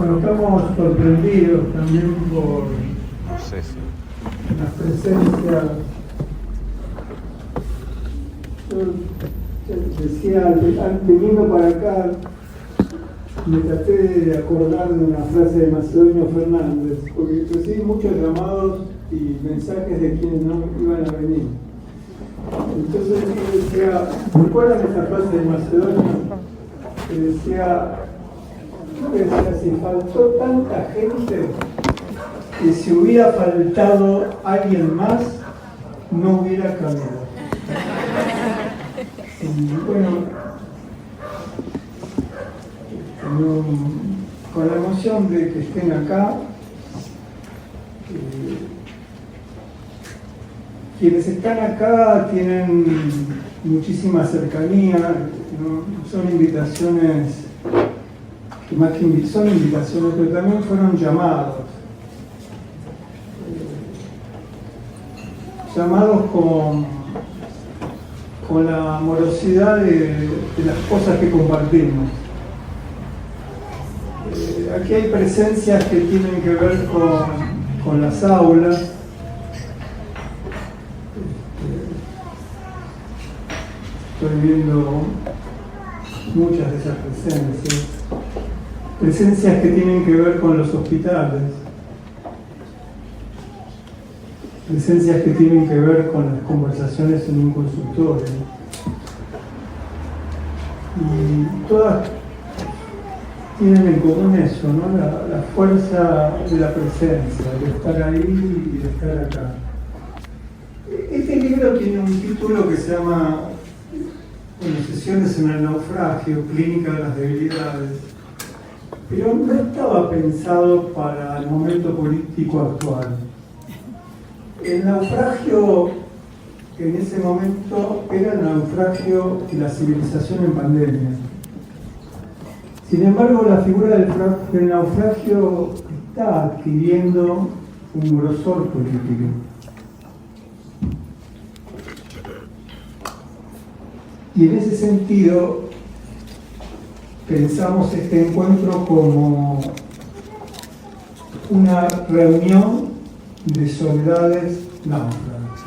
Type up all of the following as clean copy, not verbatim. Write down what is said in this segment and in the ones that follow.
Bueno, estamos sorprendidos también por la presencia. Yo decía, viniendo para acá, me traté de acordar de una frase de Macedonio Fernández, porque recibí muchos llamados y mensajes de quienes no iban a venir. Entonces yo decía, ¿recuerdan esa frase de Macedonio? Que decía, si faltó tanta gente, que si hubiera faltado alguien más, no hubiera cabido. Y bueno, con la emoción de que estén acá, quienes están acá tienen muchísima cercanía, ¿no? Son invitaciones, que más que son invitaciones, pero también fueron llamados. Llamados con la amorosidad de las cosas que compartimos. Aquí hay presencias que tienen que ver con las aulas. Estoy viendo muchas de esas presencias. Presencias que tienen que ver con los hospitales. Presencias que tienen que ver con las conversaciones en un consultorio. Y todas tienen en común eso, ¿no? La fuerza de la presencia, de estar ahí y de estar acá. Este libro tiene un título que se llama Sesiones en el naufragio, clínica de las debilidades, pero no estaba pensado para el momento político actual. El naufragio en ese momento era el naufragio de la civilización en pandemia. Sin embargo, la figura del naufragio está adquiriendo un grosor político. Y en ese sentido, pensamos este encuentro como una reunión de soledades náufragas.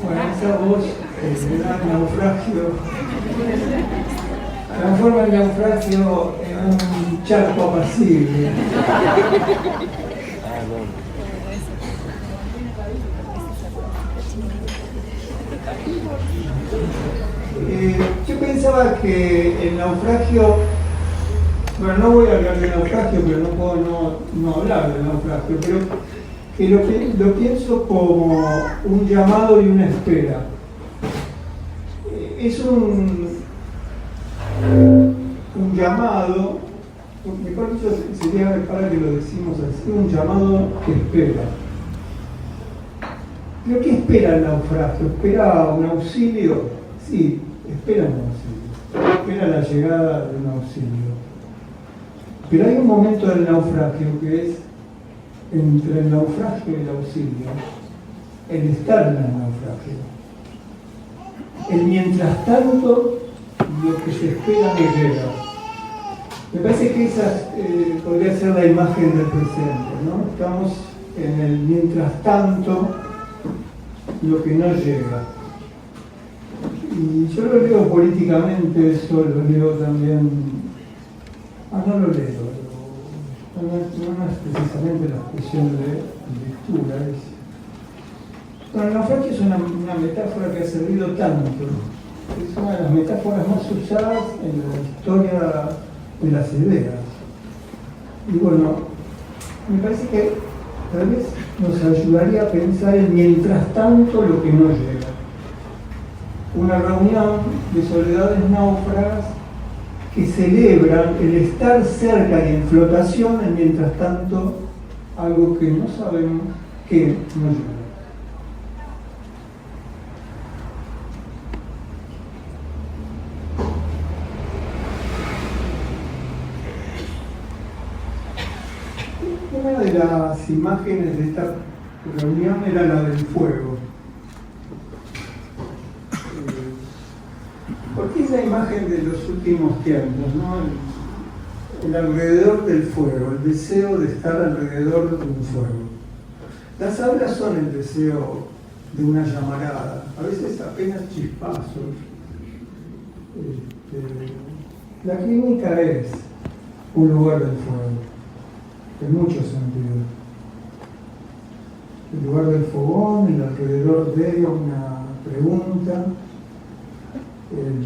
Bueno, esa voz me da naufragio, transforma el naufragio en un charco apacible. Yo pensaba que el naufragio, bueno, no voy a hablar de naufragio, pero no puedo no hablar del naufragio, pero que lo pienso como un llamado y una espera. Es un llamado, mejor dicho sería para que lo decimos así, un llamado que espera. ¿Pero qué espera el naufragio? ¿Espera un auxilio? Sí, espera un auxilio. Espera la llegada de un auxilio. Pero hay un momento del naufragio que es entre el naufragio y el auxilio, el estar en el naufragio. El mientras tanto, lo que se espera no llega. Me parece que esa podría ser la imagen del presente, ¿no? Estamos en el mientras tanto, lo que no llega. Y yo lo leo políticamente, eso lo leo también. No lo leo, no es precisamente la expresión de lectura. Bueno, el naufragio es una metáfora que ha servido tanto. Es una de las metáforas más usadas en la historia de las ideas. Y bueno, me parece que tal vez nos ayudaría a pensar en mientras tanto lo que no llega. Una reunión de soledades náufragas que celebran el estar cerca y en flotación en mientras tanto algo que no sabemos que no llega. Una de las las imágenes de esta reunión era la del fuego. Porque es la imagen de los últimos tiempos, ¿no? El alrededor del fuego, el deseo de estar alrededor de un fuego. Las hablas son el deseo de una llamarada, a veces apenas chispazos. La clínica es un lugar del fuego, en muchos sentidos. El lugar del fogón, el alrededor de una pregunta, el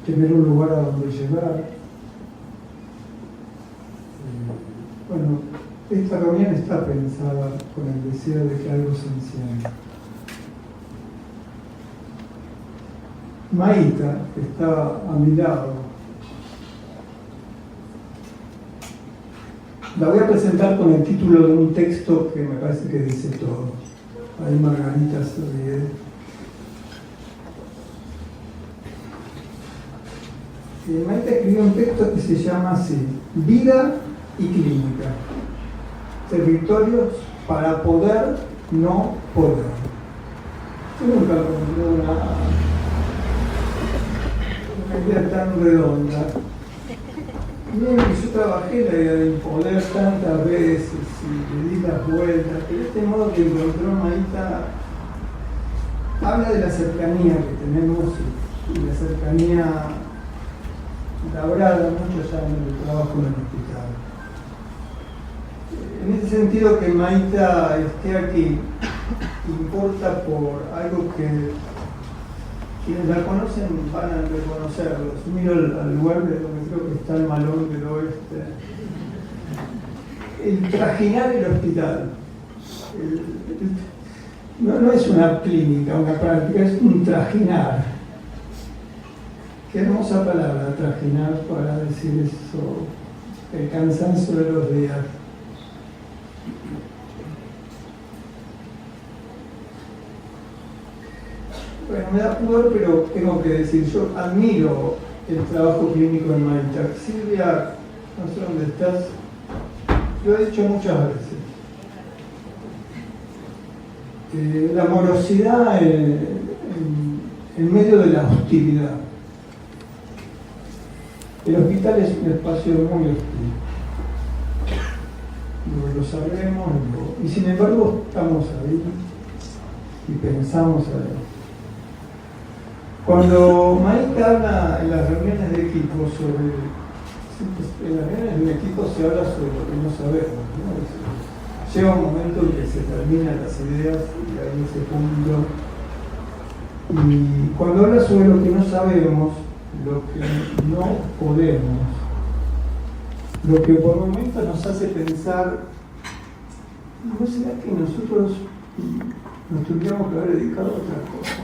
tener un lugar a donde llegar. Bueno, esta reunión está pensada con el deseo de que algo se encienda. Maíta, que está a mi lado, la voy a presentar con el título de un texto que me parece que dice todo. Ahí Margarita se ríe. Maíta escribió un texto que se llama así: Vida y Clínica. Territorios para poder no poder. Yo nunca encontré una idea tan redonda. Miren que yo trabajé la idea del poder tantas veces y le di las vueltas, pero este modo que encontró Maíta habla de la cercanía que tenemos y la cercanía labrada muchos años de trabajo en el hospital. En ese sentido, que Maíta esté aquí importa por algo que quienes la conocen van a reconocerlo. Miro al lugar de donde creo que está el Malón del Oeste. El trajinar el hospital. No es una clínica, una práctica, es un trajinar. Qué hermosa palabra, trajinar, para decir eso, el cansancio de los días. Bueno, me da pudor, pero tengo que decir, yo admiro el trabajo clínico en Maíta. Silvia, no sé dónde estás, lo he dicho muchas veces. La morosidad en medio de la hostilidad. El hospital es un espacio muy hostil. Lo sabemos, y sin embargo estamos ahí y pensamos ahí. Cuando Maíta habla en las reuniones de equipo en las reuniones de un equipo se habla sobre lo que no sabemos, ¿no? Llega un momento en que se terminan las ideas y hay ese punto. Y cuando habla sobre lo que no sabemos, lo que no podemos, lo que por momentos nos hace pensar, ¿no será que nosotros nos tendríamos que haber dedicado a otra cosa?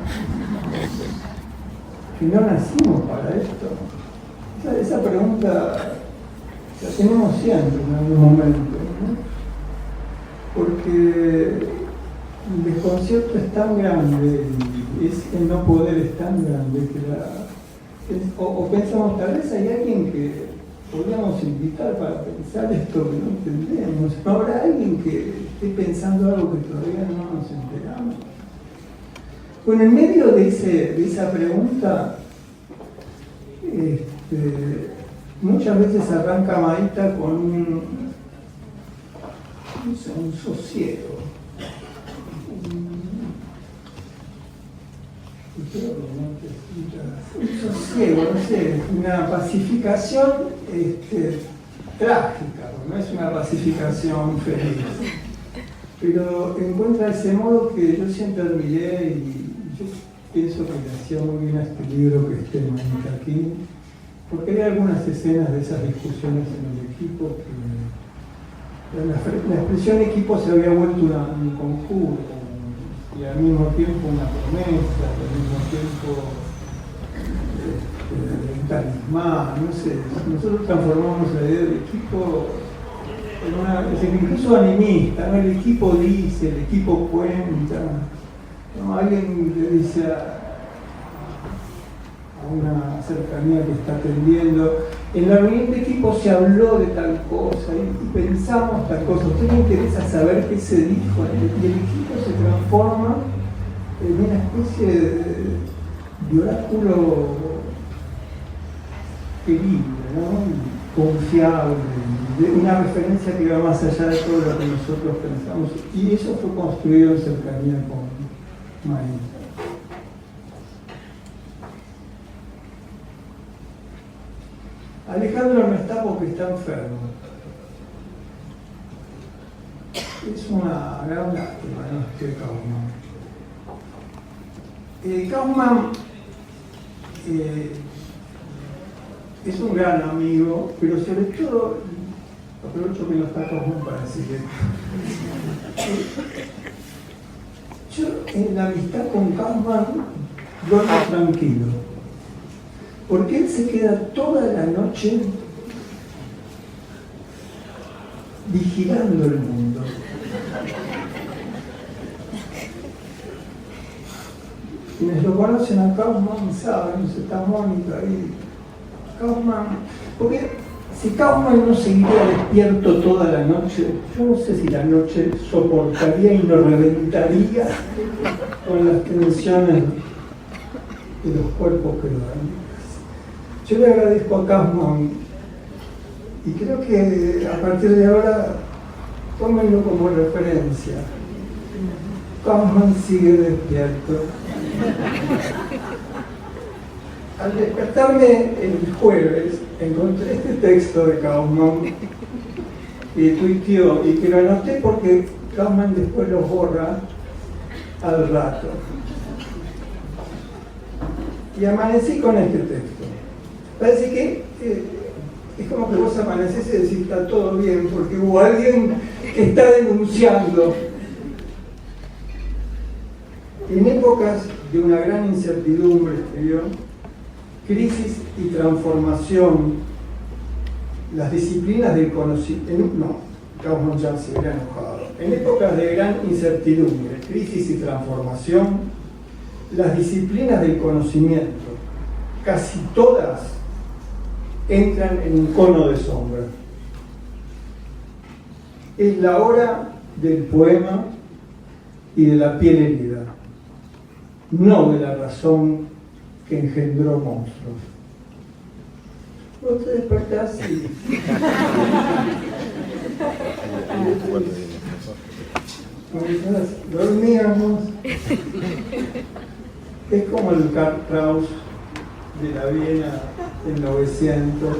Que no nacimos para esto. Esa pregunta la tenemos siempre en algún momento, ¿no? Porque el desconcierto es tan grande y el no poder es tan grande que o pensamos, tal vez hay alguien que podríamos invitar para pensar esto que no entendemos. ¿No habrá alguien que esté pensando algo que todavía no nos enteramos? Bueno, en medio de esa pregunta, muchas veces arranca Maíta con un sosiego. Un sosiego, no sé, una pacificación trágica, no es una pacificación feliz. Pero encuentra ese modo que yo siempre admiré y yo pienso que le hacía muy bien a este libro que esté Maíta aquí, porque hay algunas escenas de esas discusiones en el equipo que la expresión equipo se había vuelto un conjuro y al mismo tiempo una promesa, al mismo tiempo un talismán, no sé. Nosotros transformamos la idea del equipo en una, incluso animista, ¿no? El equipo dice, el equipo cuenta, ¿no? Alguien le dice una cercanía que está atendiendo. En la reunión de equipo se habló de tal cosa y pensamos tal cosa. ¿A usted le interesa saber qué se dijo? Y el equipo se transforma en una especie de oráculo querible, ¿no? Confiable, de una referencia que va más allá de todo lo que nosotros pensamos. Y eso fue construido en cercanía con María. Alejandro no está porque está enfermo. Es una gran lástima, ¿no? Este Kaufman. Kaufman es un gran amigo, pero sobre todo, aprovecho que no está Kaufman para decirle. Yo en la amistad con Kaufman duermo tranquilo. Porque él se queda toda la noche vigilando el mundo. Quienes lo conocen a Kaufman saben, está Mónica ahí. Kaufman, porque si Kaufman no seguiría despierto toda la noche, yo no sé si la noche soportaría y nos reventaría con las tensiones de los cuerpos que lo dan. Yo le agradezco a Kaufman y creo que a partir de ahora tómenlo como referencia. Kaufman sigue despierto. Al despertarme el jueves encontré este texto de Kaufman y tuiteó, y que lo anoté porque Kaufman después lo borra al rato. Y amanecí con este texto. Parece que es como que vos amaneces y decís está todo bien, porque hubo alguien que está denunciando. En épocas de una gran incertidumbre, escribió, crisis y transformación, las disciplinas del conocimiento, no, Kaufman ya se hubiera enojado. En épocas de gran incertidumbre, crisis y transformación, las disciplinas del conocimiento, casi todas, entran en un cono de sombra. Es la hora del poema y de la piel herida, no de la razón que engendró monstruos. Vos te despertás y... dormíamos. Es como el Karl Kraus de la Viena en 900,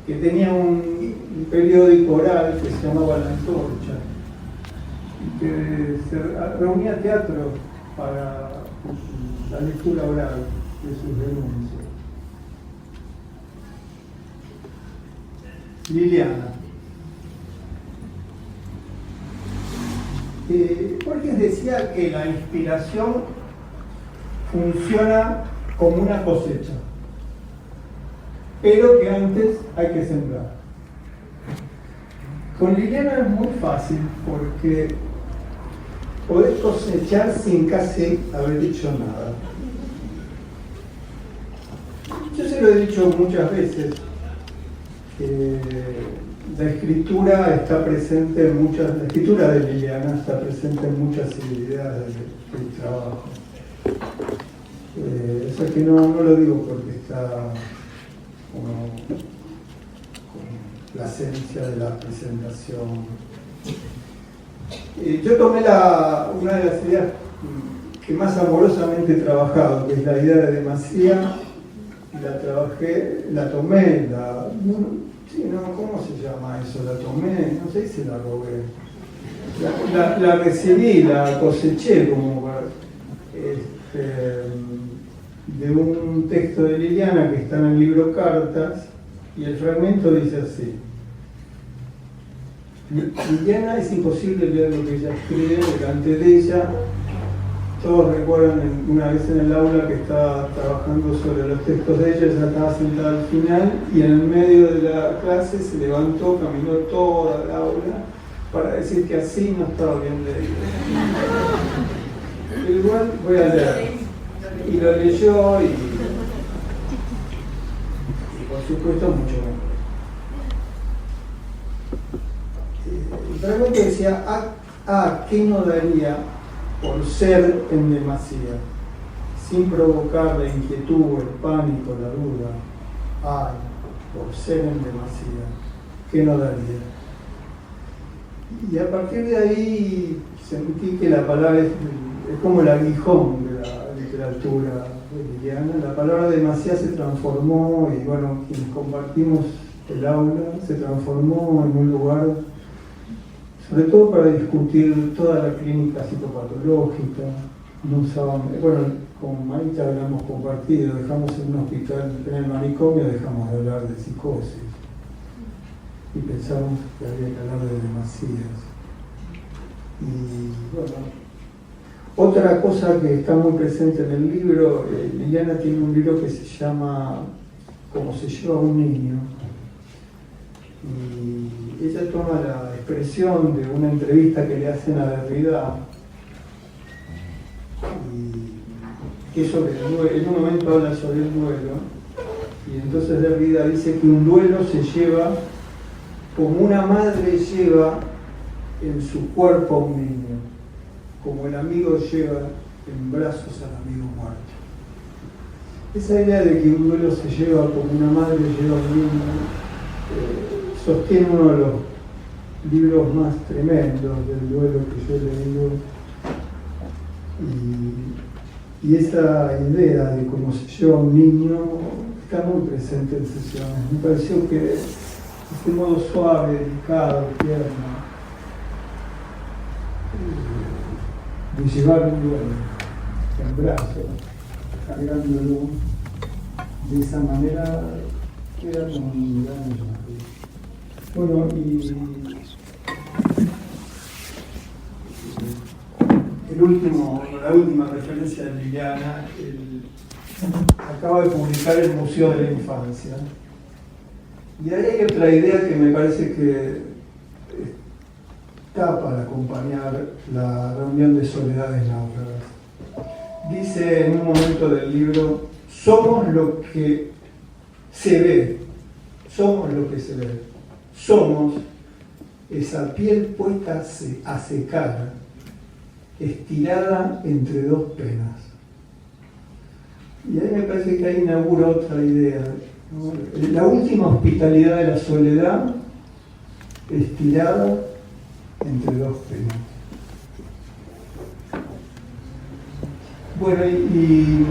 que tenía un periódico oral que se llamaba La Antorcha, y que se reunía teatro para la lectura oral de sus denuncias. Liliana. Borges decía que la inspiración funciona como una cosecha, pero que antes hay que sembrar. Con Liliana es muy fácil porque podés cosechar sin casi haber dicho nada. Yo se lo he dicho muchas veces, la escritura está presente en muchas, la escritura de Liliana está presente en muchas ideas del trabajo. O sea que no lo digo porque está como la esencia de la presentación. Yo tomé una de las ideas que más amorosamente he trabajado, que es la idea de demasía, y la tomé, ¿cómo se llama eso? La tomé, no sé si la robé. La recibí, la coseché como de un texto de Liliana que está en el libro Cartas, y el fragmento dice así: Liliana, es imposible leer lo que ella escribe delante de ella. Todos recuerdan una vez en el aula que estaba trabajando sobre los textos de ella, ella estaba sentada al final y en el medio de la clase se levantó, caminó toda el aula para decir que así no estaba bien leído. Igual voy a leer. Y lo leyó y por supuesto mucho mejor. Realmente decía, ¿qué no daría por ser en demasía? Sin provocar la inquietud, el pánico, la duda. Por ser en demasía, ¿qué no daría? Y a partir de ahí sentí que la palabra es como el aguijón de la literatura liliana. La palabra demasía se transformó, y bueno, quienes compartimos el aula, se transformó en un lugar, sobre todo para discutir toda la clínica psicopatológica. No usábamos, bueno, con Maite hablamos compartido, dejamos en un hospital, en el manicomio dejamos de hablar de psicosis y pensamos que había que hablar de demasías. Y bueno, otra cosa que está muy presente en el libro, Liliana tiene un libro que se llama Cómo se lleva un niño, y ella toma la expresión de una entrevista que le hacen a Derrida, y que sobre el duelo, en un momento habla sobre el duelo, y entonces Derrida dice que un duelo se lleva como una madre lleva en su cuerpo a un niño, como el amigo lleva en brazos al amigo muerto. Esa idea de que un duelo se lleva como una madre lleva a un niño sostiene uno de los libros más tremendos del duelo que yo he leído, y esa idea de cómo se lleva a un niño está muy presente en sesiones. Me pareció que este modo suave, delicado, tierno, de llevar un duelo en brazos, cargándolo de esa manera, queda como un gran llamado. Bueno, y la última referencia de Liliana, acaba de publicar el Museo de la Infancia. Y ahí hay otra idea que me parece que está para acompañar la reunión de Soledades Náufragas. Dice en un momento del libro: somos lo que se ve, somos lo que se ve, somos esa piel puesta a secar, estirada entre dos penas. Y ahí me parece que ahí inaugura otra idea, ¿no? La última hospitalidad de la soledad, estirada entre dos penas. Bueno, y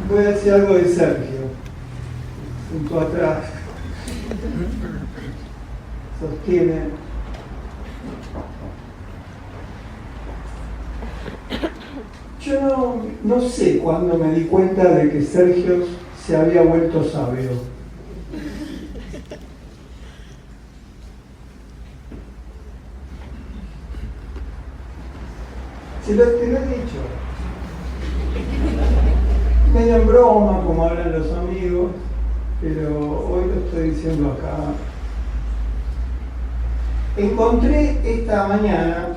voy a decir algo de Sergio, junto atrás. Sostiene. Yo no sé cuándo me di cuenta de que Sergio se había vuelto sabio. Te lo he dicho. Medio en broma, como hablan los amigos, pero hoy lo estoy diciendo acá. Encontré esta mañana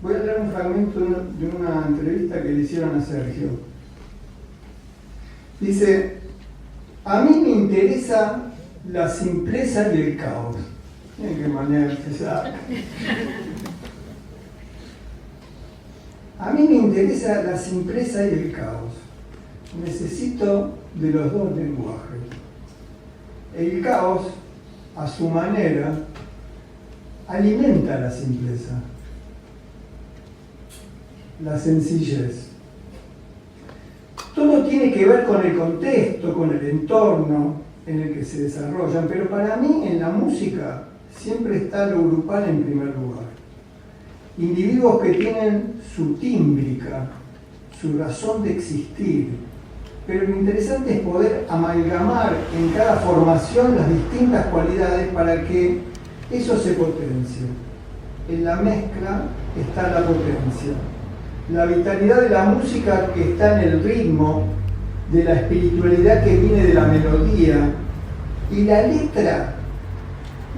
voy a traer un fragmento de una entrevista que le hicieron a Sergio. Dice: a mí me interesa la simpleza y el caos. Miren qué manera empezar. A mí me interesa la simpleza y el caos. Necesito de los dos lenguajes. El caos, a su manera, alimenta la simpleza, la sencillez. Todo tiene que ver con el contexto, con el entorno en el que se desarrollan, pero para mí en la música siempre está lo grupal en primer lugar. Individuos que tienen su tímbrica, su razón de existir, pero lo interesante es poder amalgamar en cada formación las distintas cualidades para que eso se potencie. En la mezcla está la potencia. La vitalidad de la música que está en el ritmo, de la espiritualidad que viene de la melodía. Y la letra,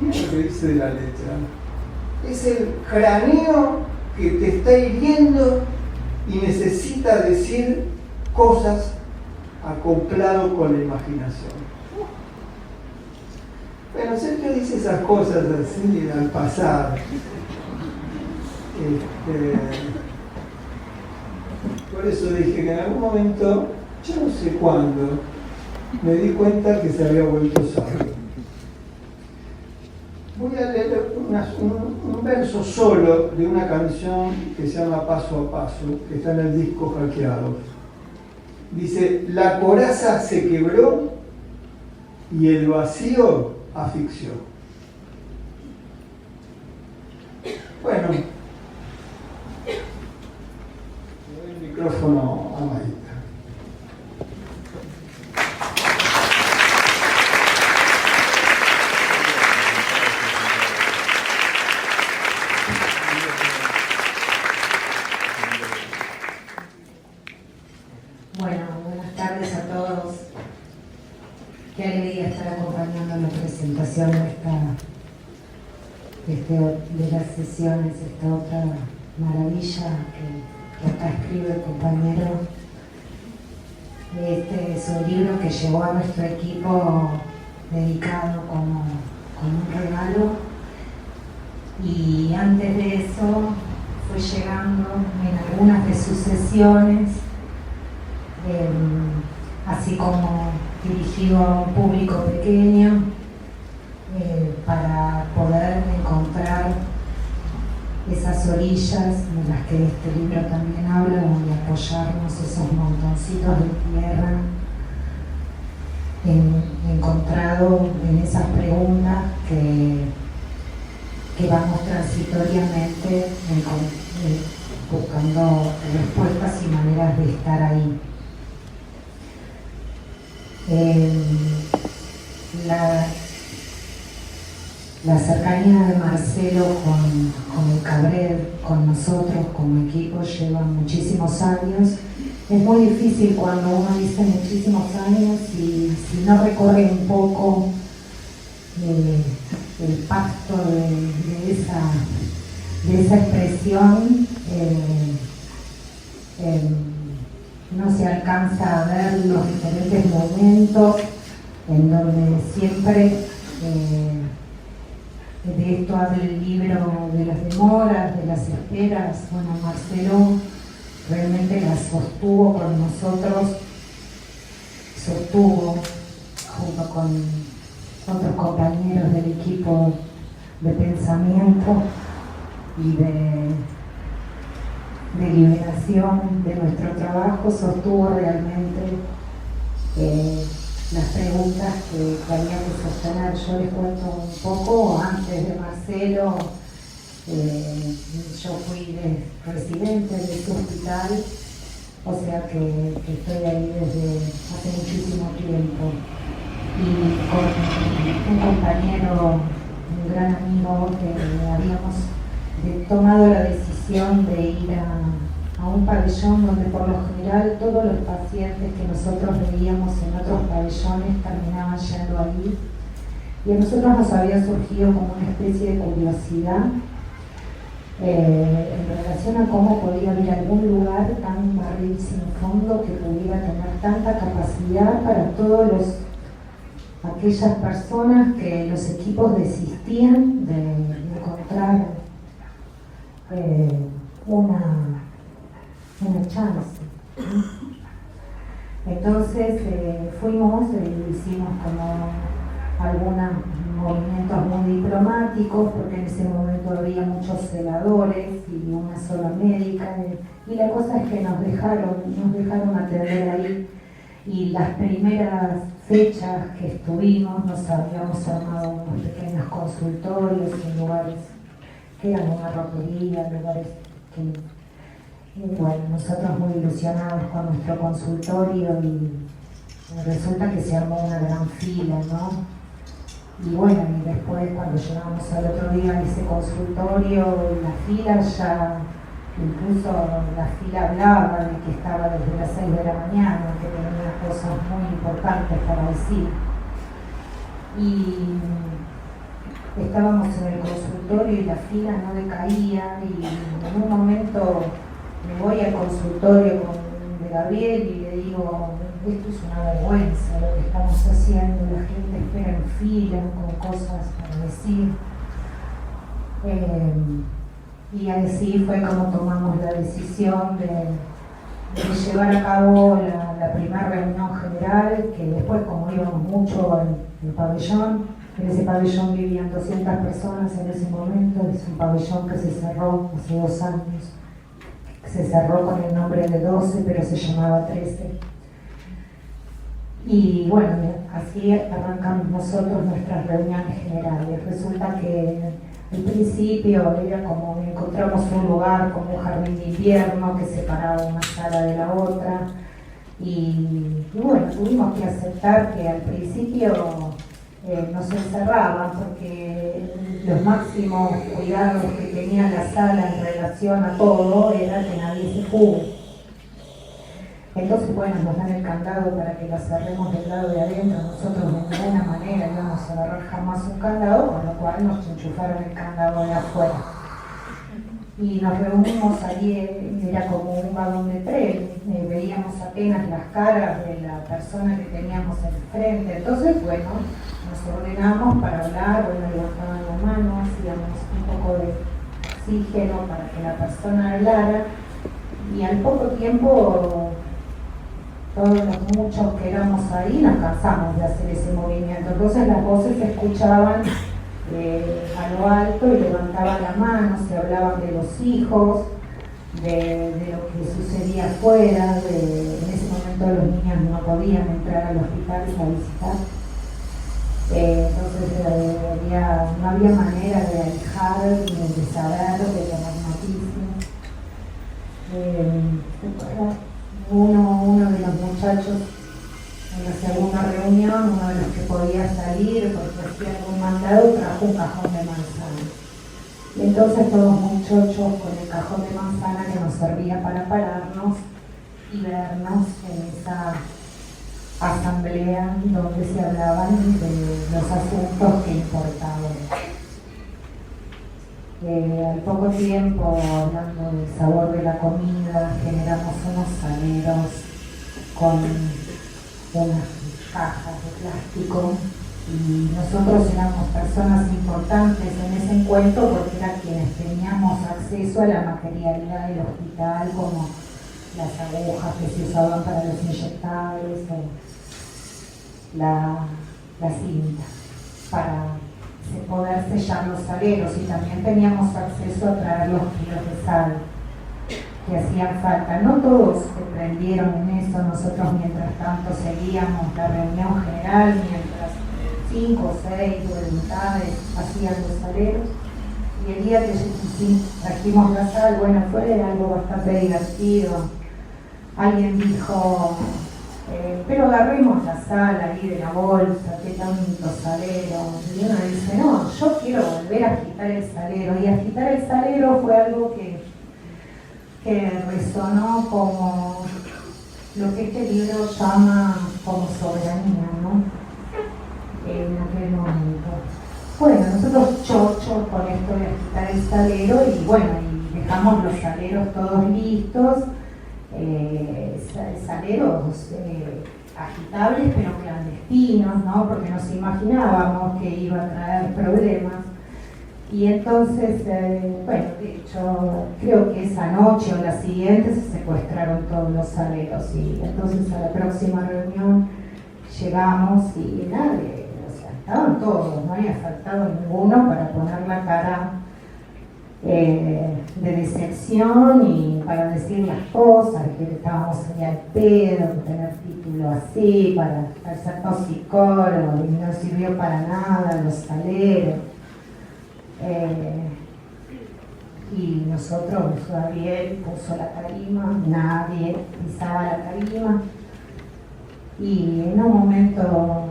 mira lo que dice de la letra, es el cráneo que te está hiriendo y necesita decir cosas acoplado con la imaginación. Bueno, Sergio dice esas cosas así al pasar. Por eso dije que en algún momento, yo no sé cuándo, me di cuenta que se había vuelto sabio. Voy a leer un verso solo de una canción que se llama Paso a Paso, que está en el disco Hackeado. Dice: la coraza se quebró y el vacío asfixió. Bueno, le doy el micrófono a Marita. Bueno, buenas tardes a todos. Qué alegría estar acompañando la presentación de las sesiones, esta otra maravilla que acá escribe el compañero. Este es un libro que llegó a nuestro equipo dedicado como un regalo, y antes de eso fue llegando en algunas de sus sesiones, así como dirigido a un público pequeño, para poder encontrar esas orillas de las que este libro también habla, donde apoyarnos esos montoncitos de tierra encontrado en esas preguntas que vamos transitoriamente buscando respuestas y maneras de estar ahí. La cercanía de Marcelo con el Cabrel, con nosotros como equipo, lleva muchísimos años. Es muy difícil cuando uno dice muchísimos años y si no recorre un poco el pacto de esa expresión, no se alcanza a ver los diferentes momentos en donde siempre, de esto habla el libro, de las demoras, de las esperas. Bueno, Marcelo realmente las sostuvo con nosotros, sostuvo junto con otros compañeros del equipo de pensamiento y de liberación de nuestro trabajo, sostuvo realmente las preguntas que había que sostener. Yo les cuento un poco. Antes de Marcelo, yo fui residente de este hospital, o sea que estoy ahí desde hace muchísimo tiempo, y con un compañero, un gran amigo, que habíamos tomado la decisión de ir a un pabellón donde por lo general todos los pacientes que nosotros veíamos en otros pabellones terminaban yendo ahí, y a nosotros nos había surgido como una especie de curiosidad en relación a cómo podía haber algún lugar tan barril sin fondo que pudiera tener tanta capacidad para todos aquellas personas que los equipos desistían de encontrar una chance. Entonces fuimos, hicimos como algunos movimientos muy diplomáticos, porque en ese momento había muchos celadores y una sola médica, y la cosa es que nos dejaron atender ahí, y las primeras fechas que estuvimos nos habíamos armado unos pequeños consultorios en lugares que eran una ropería, lugares que, bueno, nosotros muy ilusionados con nuestro consultorio, y resulta que se armó una gran fila, ¿no? Y bueno, y después cuando llegamos al otro día a ese consultorio, la fila ya, incluso la fila hablaba de que estaba desde las 6 de la mañana, que tenía cosas muy importantes para decir. Y estábamos en el consultorio y la fila no decaía, y en un momento me voy al consultorio de Gabriel y le digo, esto es una vergüenza lo que estamos haciendo, la gente espera en fila con cosas para decir. Y así fue como tomamos la decisión de llevar a cabo la primera reunión general, que después, como íbamos mucho al pabellón, en ese pabellón vivían 200 personas en ese momento, es un pabellón que se cerró hace 2 años, se cerró con el nombre de 12, pero se llamaba 13. Y bueno, así arrancamos nosotros nuestras reuniones generales. Resulta que al principio era como encontramos un lugar como un jardín de invierno que separaba una sala de la otra y bueno, tuvimos que aceptar que al principio nos encerraban porque los máximos cuidados que tenía la sala en relación a todo era que nadie se fugue. Entonces, bueno, nos dan el candado para que la cerremos del lado de adentro. Nosotros de ninguna manera íbamos a agarrar jamás un candado, con lo cual nos enchufaron el candado de afuera. Y nos reunimos allí, era como un vagón de tren, veíamos apenas las caras de la persona que teníamos enfrente. Entonces, bueno, nos ordenamos para hablar, bueno, levantaban la mano, hacíamos un poco de oxígeno para que la persona hablara. Y al poco tiempo, todos los muchos que éramos ahí nos cansamos de hacer ese movimiento. Entonces las voces se escuchaban a lo alto y levantaban la mano, se hablaban de los hijos, de lo que sucedía afuera, en ese momento los niños no podían entrar al hospital a visitar. Entonces no había manera de alejar, de saber, de tener noticias. Uno de los muchachos en la segunda reunión, uno de los que podía salir porque hacía algún mandado, trajo un cajón de manzana. Y entonces todos muchachos con el cajón de manzana que nos servía para pararnos y vernos en esa asamblea donde se hablaban de los asuntos que importaban. Al poco tiempo, hablando del sabor de la comida, generamos unos saleros con unas cajas de plástico y nosotros éramos personas importantes en ese encuentro porque eran quienes teníamos acceso a la materialidad del hospital, como las agujas que se usaban para los inyectables o la cinta para poder sellar los saleros, y también teníamos acceso a traer los kilos de sal que hacían falta. No todos se prendieron en eso, nosotros mientras tanto seguíamos la reunión general, mientras 5 o 6 voluntades hacían los saleros, y el día que trajimos la sal, bueno, fue algo bastante divertido. Alguien dijo, pero agarremos la sal ahí de la bolsa, qué tanto salero. Y uno dice, no, yo quiero volver a agitar el salero. Y agitar el salero fue algo que resonó como lo que este libro llama como soberanía, ¿no? En aquel momento. Bueno, nosotros chochos con esto de agitar el salero y bueno, y dejamos los saleros todos listos. Saleros agitables pero clandestinos, ¿no? Porque nos imaginábamos que iba a traer problemas. Y entonces, bueno, de hecho, creo que esa noche o la siguiente se secuestraron todos los saleros y entonces a la próxima reunión llegamos y nadie, o sea, estaban todos, no había faltado ninguno para poner la cara de decepción y para decir las cosas, que estábamos ahí al pedo, tener título así, para ser toxicólogo, y no sirvió para nada los saleros. Y nosotros, Gabriel puso la tarima, nadie pisaba la tarima, y en un momento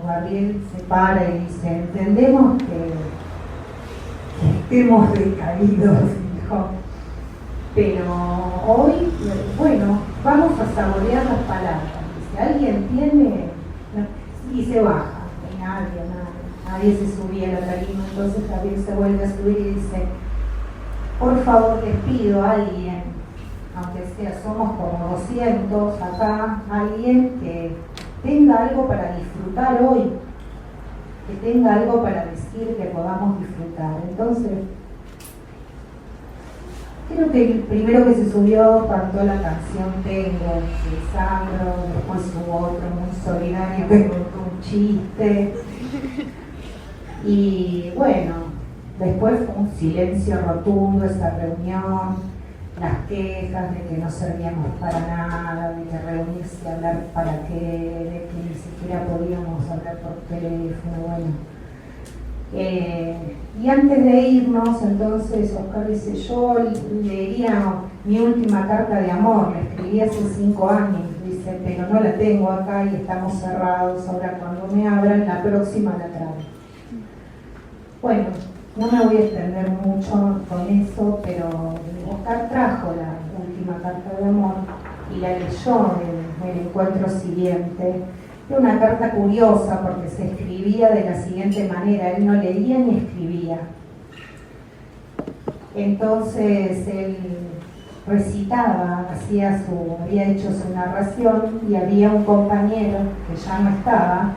Gabriel se para y dice, entendemos que hemos decaído, dijo, pero hoy, bueno, vamos a saborear las palabras. Si alguien tiene, y se baja, y nadie se subía a la tarima. Entonces Gabriel se vuelve a subir y dice, por favor les pido a aunque sea, somos como 200 acá, alguien que tenga algo para disfrutar hoy, que tenga algo para decir que podamos disfrutar. Entonces, creo que el primero que se subió cantó la canción Tengo, de Sandro, después hubo otro muy solidario que contó un chiste. Y bueno, después fue un silencio rotundo esa reunión, las quejas de que no servíamos para nada, de que reunirse a hablar para qué, de que ni siquiera podíamos hablar por teléfono, bueno. Y antes de irnos, entonces, Oscar dice, yo leería mi última carta de amor, la escribí hace 5 años, dice, pero no la tengo acá y estamos cerrados, ahora cuando me abran, la próxima la traigo. Bueno, no me voy a extender mucho con eso, pero Oscar trajo la última carta de amor y la leyó en el encuentro siguiente. Era una carta curiosa porque se escribía de la siguiente manera, él no leía ni escribía. Entonces él recitaba, había hecho su narración y había un compañero que ya no estaba,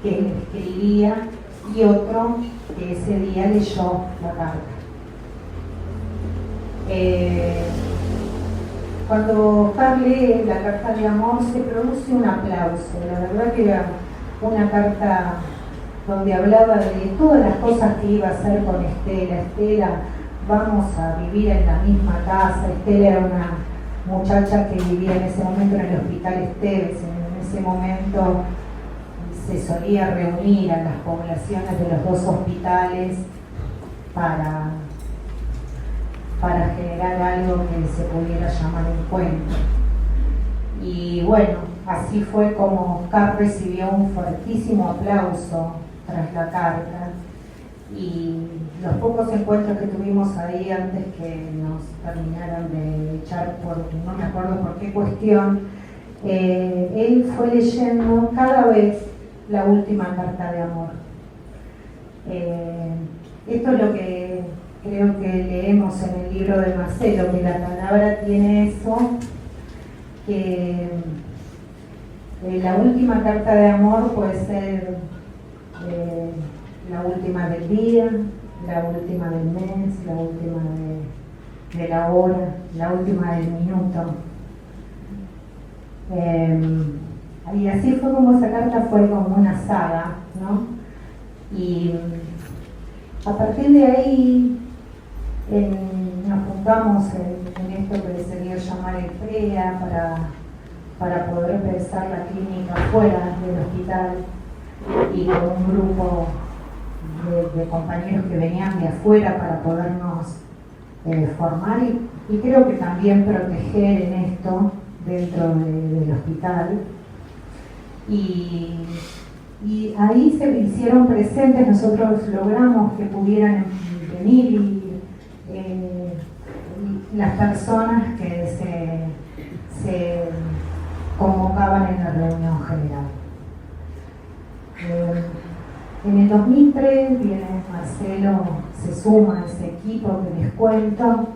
que escribía, y otro que ese día leyó la carta. Cuando Oscar lee la carta de amor se produce un aplauso. La verdad que era una carta donde hablaba de todas las cosas que iba a hacer con Estela. Estela, vamos a vivir en la misma casa. Estela era una muchacha que vivía en ese momento en el Hospital Esteves. En ese momento se solía reunir a las poblaciones de los 2 hospitales para generar algo que se pudiera llamar encuentro. Y bueno, así fue como Oscar recibió un fuertísimo aplauso tras la carta, y los pocos encuentros que tuvimos ahí antes que nos terminaran de echar por, no me acuerdo por qué cuestión, él fue leyendo cada vez la última carta de amor. Esto es lo que creo que leemos en el libro de Marcelo, que la palabra tiene eso, que la última carta de amor puede ser la última del día, la última del mes, la última de la hora, la última del minuto. Y así fue como esa carta fue como una saga, ¿no? Y a partir de ahí nos juntamos en esto que se quería llamar el PREA para poder pensar la clínica fuera del hospital, y con un grupo de compañeros que venían de afuera para podernos formar y creo que también proteger en esto dentro del hospital. Y ahí se hicieron presentes, nosotros logramos que pudieran venir las personas que se convocaban en la reunión general. En el 2003 viene Marcelo, se suma a ese equipo que les cuento,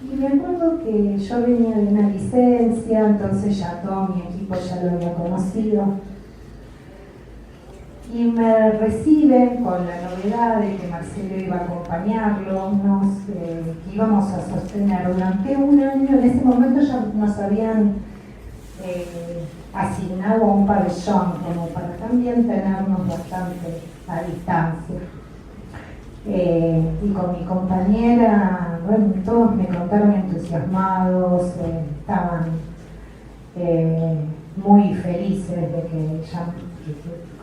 y me acuerdo que yo venía de una licencia, entonces ya todo mi equipo ya lo había conocido, y me reciben con la novedad de que Marcelo iba a acompañarlos, que íbamos a sostener durante un año. En ese momento ya nos habían asignado a un pabellón como para también tenernos bastante a distancia. Y con mi compañera, bueno, todos me contaron entusiasmados, estaban muy felices de que ya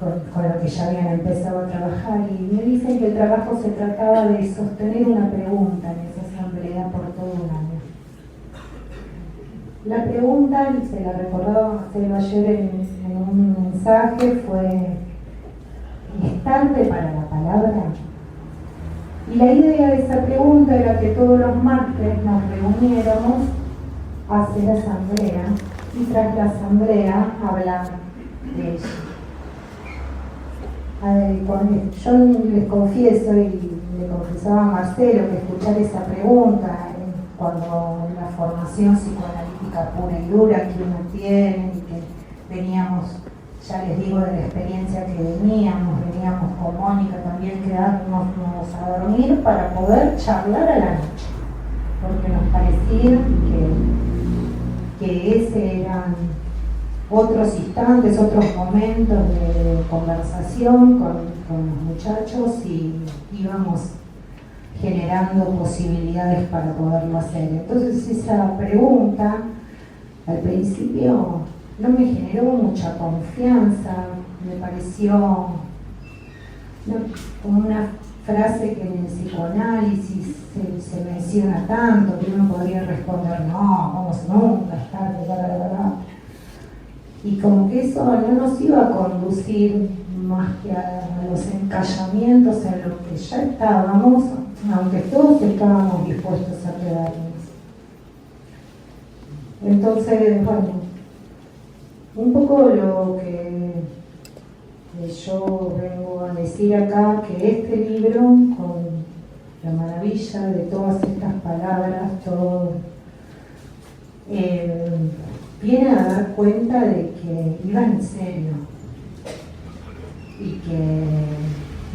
con lo que ya habían empezado a trabajar, y me dicen que el trabajo se trataba de sostener una pregunta en esa asamblea por todo un año. La pregunta, y se la recordaba Marcelo ayer en un mensaje, fue: ¿es tarde para la palabra? Y la idea de esa pregunta era que todos los martes nos reuniéramos a hacer asamblea, y tras la asamblea hablar de ella. Yo les confieso, y le confesaba a Marcelo, que escuchar esa pregunta cuando la formación psicoanalítica pura y dura que uno tiene y que veníamos, ya les digo de la experiencia que veníamos con Mónica también quedándonos a dormir para poder charlar a la noche, porque nos parecía que ese eran otros instantes, otros momentos de conversación con los muchachos y íbamos generando posibilidades para poderlo hacer. Entonces esa pregunta al principio no me generó mucha confianza, me pareció como una frase que en el psicoanálisis se menciona tanto que uno podría responder no, vamos nunca, es tarde, bla. Y como que eso no nos iba a conducir más que a los encallamientos en los que ya estábamos, aunque todos estábamos dispuestos a quedarnos. Entonces, bueno, un poco lo que yo vengo a decir acá, que este libro, con la maravilla de todas estas palabras, todo viene a dar cuenta de que iba en serio y que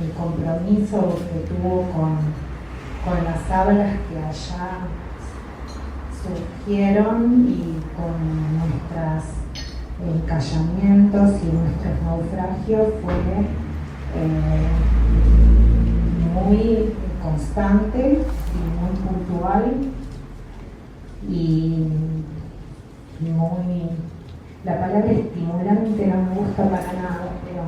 el compromiso que tuvo con las hablas que allá surgieron y con nuestros encallamientos y nuestros naufragios fue muy constante y muy puntual y muy, la palabra estimulante no me gusta para nada, pero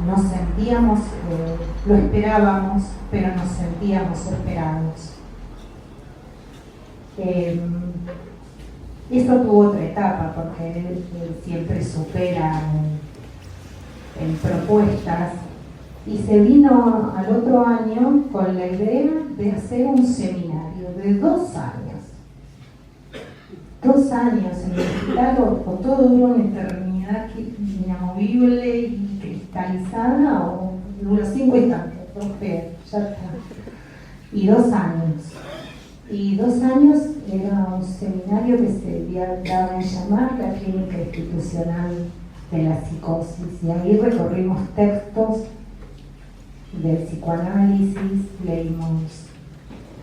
nos sentíamos, lo esperábamos, pero nos sentíamos esperados. Eso tuvo otra etapa, porque él siempre supera en propuestas, y se vino al otro año con la idea de hacer un seminario de 2 años. 2 años en el hospital, o todo dura una eternidad inamovible y cristalizada, o dura 5 instantes, ya está. Y 2 años. Y 2 años era un seminario que se daba en llamar la Clínica Institucional de la Psicosis, y ahí recorrimos textos del psicoanálisis, leímos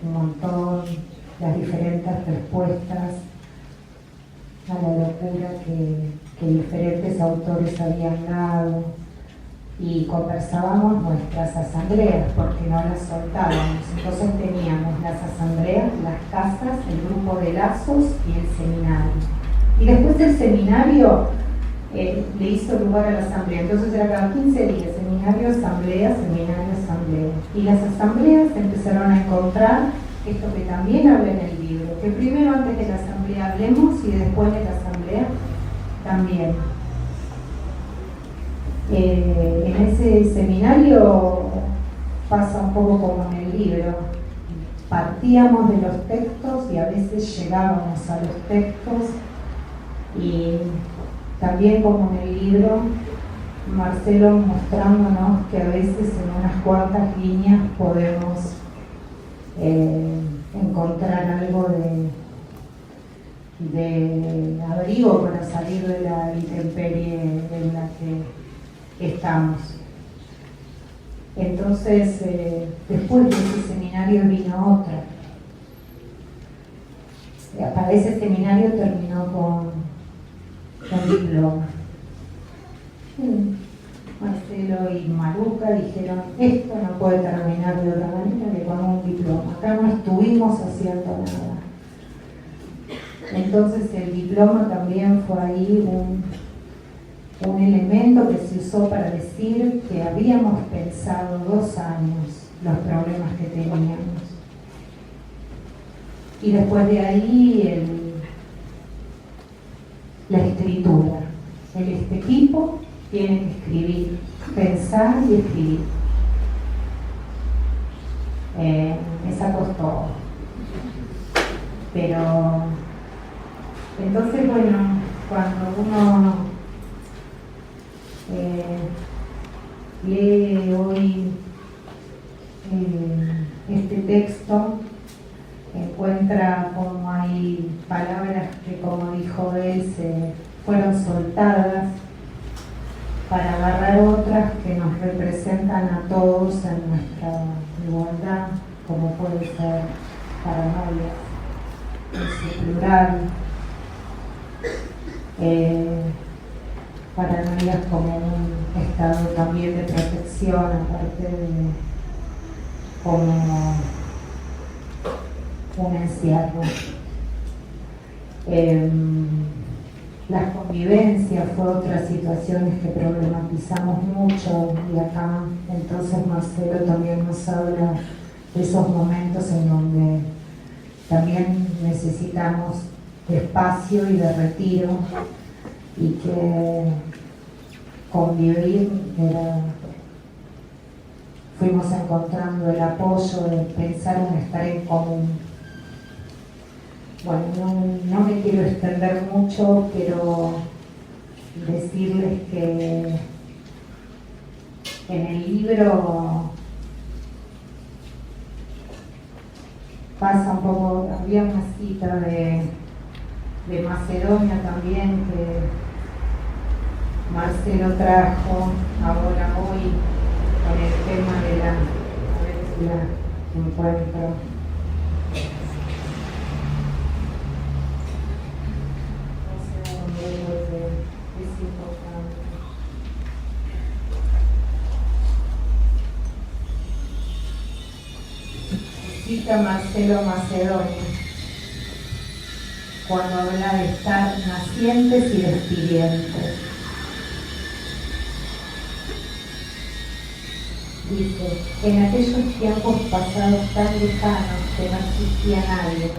un montón, las diferentes respuestas a la locura que diferentes autores habían dado, y conversábamos nuestras asambleas porque no las soltábamos. Entonces teníamos las asambleas, las casas, el grupo de lazos y el seminario. Y después del seminario le hizo lugar a la asamblea. Entonces era cada 15 días, seminario, asamblea, seminario, asamblea. Y las asambleas empezaron a encontrar esto que también habla en el libro, que primero antes de la asamblea hablemos y después de la asamblea también. En ese seminario pasa un poco como en el libro. Partíamos de los textos y a veces llegábamos a los textos, y también como en el libro, Marcelo mostrándonos que a veces en unas cuantas líneas podemos encontrar algo de abrigo para salir de la intemperie en la que estamos. Entonces, después de ese seminario vino otra. Para ese seminario terminó con diploma. Marcelo y Maruca dijeron, esto no puede terminar de otra manera que con un diploma. Acá no estuvimos haciendo nada. Entonces el diploma también fue ahí un elemento que se usó para decir que habíamos pensado 2 años los problemas que teníamos. Y después de ahí la escritura. Este equipo tiene que escribir, pensar y escribir. Esa costó. Pero entonces, bueno, cuando uno lee hoy dejan a todos en nuestra igualdad, como puede ser paranoia, en su plural, paranoia como un estado también de protección, aparte de como un encierro. Las convivencias fue otra situación que problematizamos mucho, y acá entonces Marcelo también nos habla de esos momentos en donde también necesitamos de espacio y de retiro, y que convivir fuimos encontrando el apoyo de pensar en estar en común. Bueno, no me quiero extender mucho, pero decirles que en el libro pasa un poco, había una cita de Macedonia también que Marcelo trajo ahora hoy con el tema de la, a ver si la encuentro. Es importante. Cita Marcelo Macedonia cuando habla de estar nacientes y despidientes. Dice: en aquellos tiempos pasados tan lejanos que no existía nadie,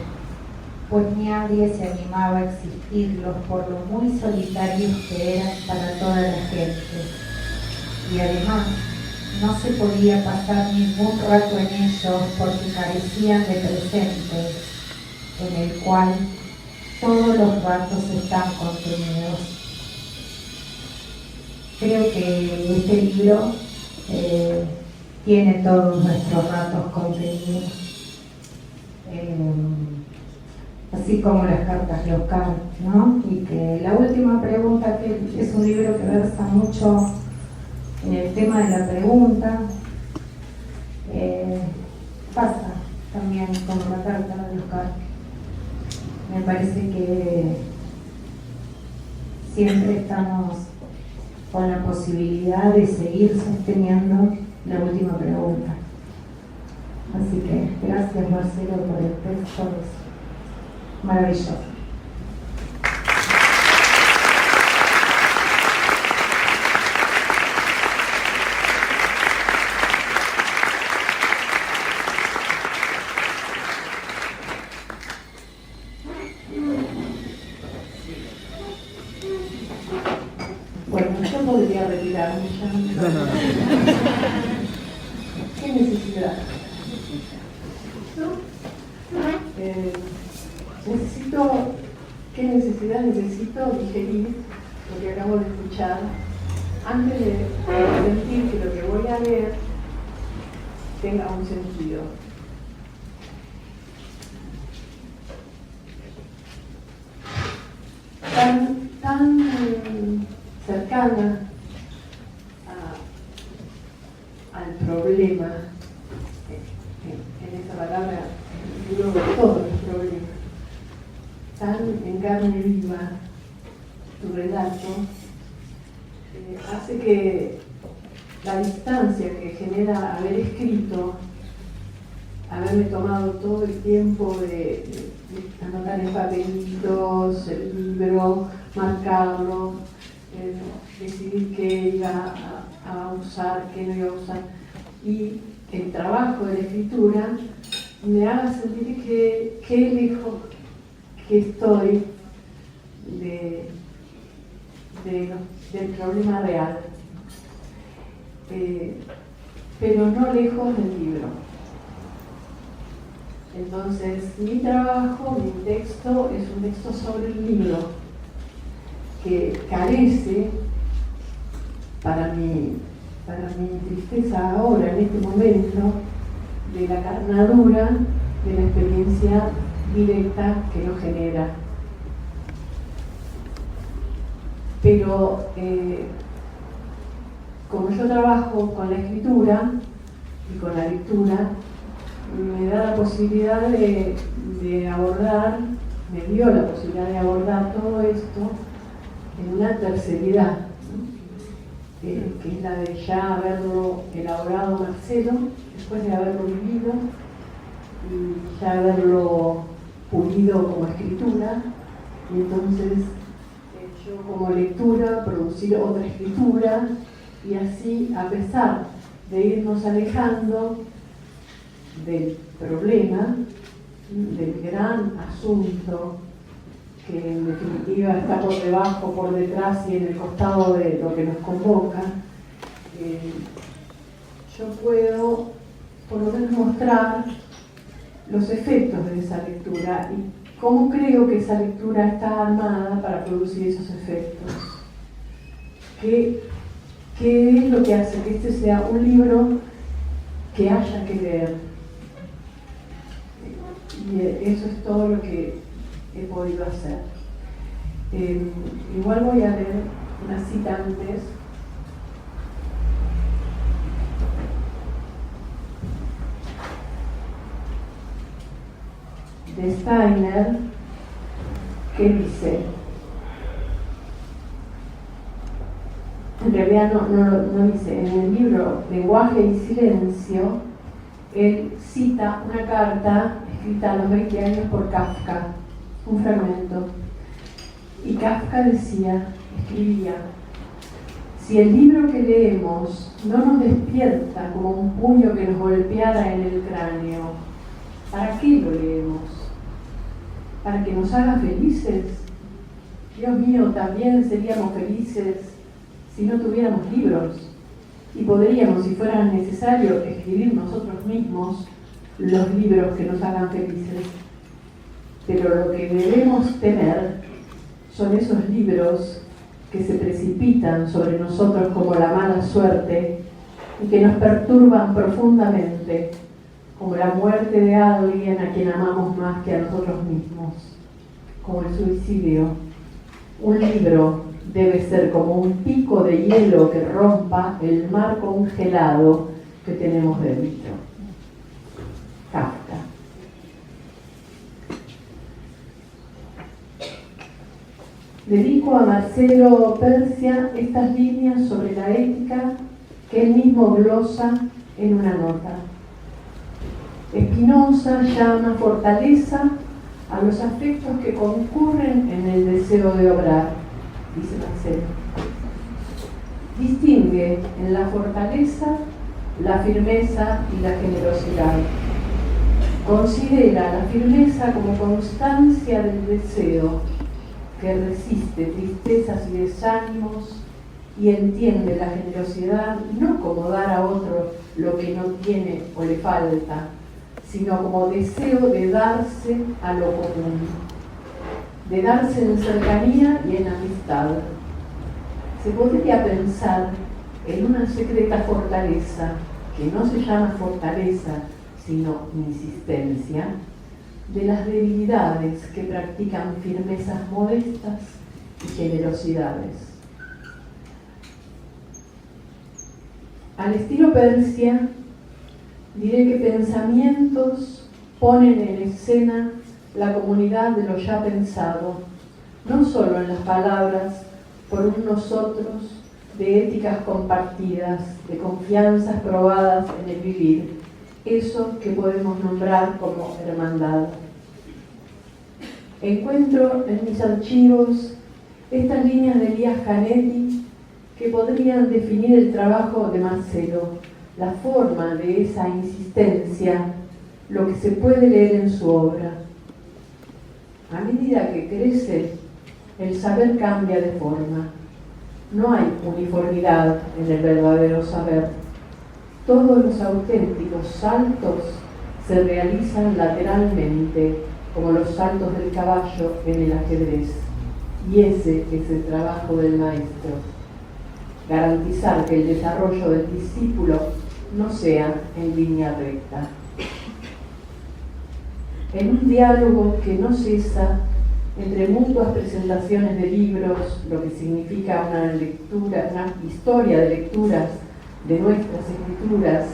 pues nadie se animaba a existirlos por lo muy solitarios que eran para toda la gente, y además no se podía pasar ningún rato en ellos porque carecían de presente, en el cual todos los ratos están contenidos. Creo que este libro tiene todos nuestros ratos contenidos. Así como las cartas locales, ¿no? Y que la última pregunta, que es un libro que versa mucho en el tema de la pregunta, pasa también como la carta de Oscar. Me parece que siempre estamos con la posibilidad de seguir sosteniendo la última pregunta. Así que gracias, Marcelo, por el texto. Maravilloso. Bueno, yo podría retirarme ya. ¿Qué necesidad? ¿Qué necesidad necesito digerir lo que acabo de escuchar antes de sentir que lo que voy a leer tenga un sentido? Tan cercana al problema, en esa palabra digo todos los problemas, tan en carne viva tu relato, hace que la distancia que genera haber escrito, haberme tomado todo el tiempo de anotar en papelitos el libro, marcarlo, decidir qué iba a usar, qué no iba a usar, y el trabajo de la escritura me haga sentir que lejos que estoy del problema real, pero no lejos del libro. Entonces, mi trabajo, mi texto, es un texto sobre el libro, que carece, para mi tristeza ahora, en este momento, de la carnadura de la experiencia directa que lo genera. Pero como yo trabajo con la escritura y con la lectura, me da la posibilidad de abordar, me dio la posibilidad de abordar todo esto en una terceridad, ¿no? Que es la de ya haberlo elaborado Marcelo, después de haberlo vivido y ya haberlo pulido como escritura, y entonces yo como lectura producir otra escritura, y así, a pesar de irnos alejando del problema, del gran asunto que en definitiva está por debajo, por detrás y en el costado de lo que nos convoca, yo puedo por lo menos mostrar los efectos de esa lectura y cómo creo que esa lectura está armada para producir esos efectos. ¿Qué es lo que hace que este sea un libro que haya que leer? Y eso es todo lo que he podido hacer. Igual voy a leer una cita antes. De Steiner, que dice, en realidad no dice, en el libro Lenguaje y Silencio, él cita una carta escrita a los 20 años por Kafka, un fragmento. Y Kafka escribía, si el libro que leemos no nos despierta como un puño que nos golpeara en el cráneo, ¿para qué lo leemos? ¿Para que nos haga felices? Dios mío, también seríamos felices si no tuviéramos libros. Y podríamos, si fuera necesario, escribir nosotros mismos los libros que nos hagan felices. Pero lo que debemos temer son esos libros que se precipitan sobre nosotros como la mala suerte y que nos perturban profundamente, como la muerte de alguien a quien amamos más que a nosotros mismos, como el suicidio. Un libro debe ser como un pico de hielo que rompa el mar congelado que tenemos dentro. Kafka. Dedico a Marcelo Persia estas líneas sobre la ética que él mismo glosa en una nota. Spinoza llama fortaleza a los afectos que concurren en el deseo de obrar, dice Marcelo. Distingue en la fortaleza la firmeza y la generosidad. Considera la firmeza como constancia del deseo que resiste tristezas y desánimos y entiende la generosidad no como dar a otro lo que no tiene o le falta, sino como deseo de darse a lo común, de darse en cercanía y en amistad. Se podría pensar en una secreta fortaleza, que no se llama fortaleza, sino insistencia, de las debilidades que practican firmezas modestas y generosidades. Al estilo Persia, diré que pensamientos ponen en escena la comunidad de lo ya pensado, no solo en las palabras, por un nosotros de éticas compartidas, de confianzas probadas en el vivir, eso que podemos nombrar como hermandad. Encuentro en mis archivos estas líneas de Elías Canetti que podrían definir el trabajo de Marcelo, la forma de esa insistencia, lo que se puede leer en su obra. A medida que crece, el saber cambia de forma. No hay uniformidad en el verdadero saber. Todos los auténticos saltos se realizan lateralmente, como los saltos del caballo en el ajedrez. Y ese es el trabajo del maestro. Garantizar que el desarrollo del discípulo no sea en línea recta. En un diálogo que no cesa entre mutuas presentaciones de libros, lo que significa una lectura, una historia de lecturas de nuestras escrituras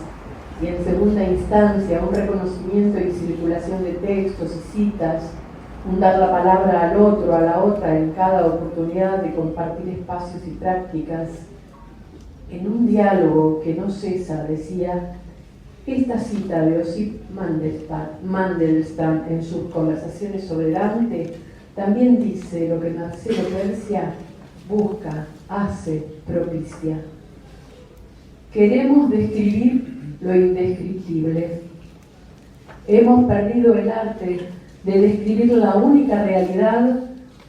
y en segunda instancia un reconocimiento y circulación de textos y citas, un dar la palabra al otro, a la otra en cada oportunidad de compartir espacios y prácticas, en un diálogo que no cesa, decía, esta cita de Osip Mandelstam en sus Conversaciones sobre Dante también dice lo que Marcelo Persia busca, hace, propicia. Queremos describir lo indescriptible. Hemos perdido el arte de describir la única realidad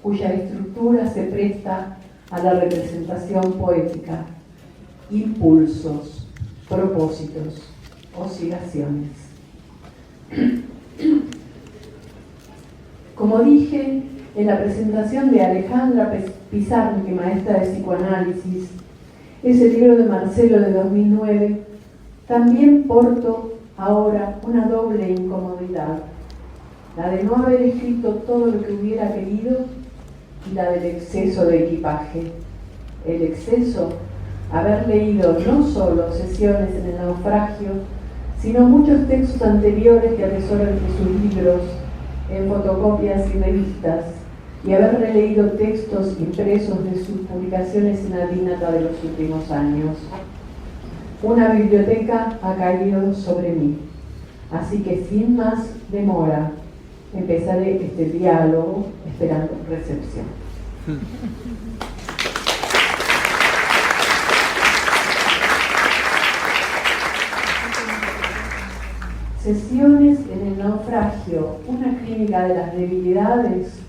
cuya estructura se presta a la representación poética. Impulsos, propósitos, oscilaciones. Como dije en la presentación de Alejandra Pizarnik, maestra de psicoanálisis, ese libro de Marcelo de 2009, también porto ahora una doble incomodidad, la de no haber escrito todo lo que hubiera querido y la del exceso de equipaje. El exceso, haber leído no solo Sesiones en el naufragio, sino muchos textos anteriores que atesoro entre sus libros, en fotocopias y revistas, y haber releído textos impresos de sus publicaciones en Adínata de los últimos años. Una biblioteca ha caído sobre mí, así que sin más demora empezaré este diálogo esperando recepción. Sesiones en el naufragio, una clínica de las debilidades,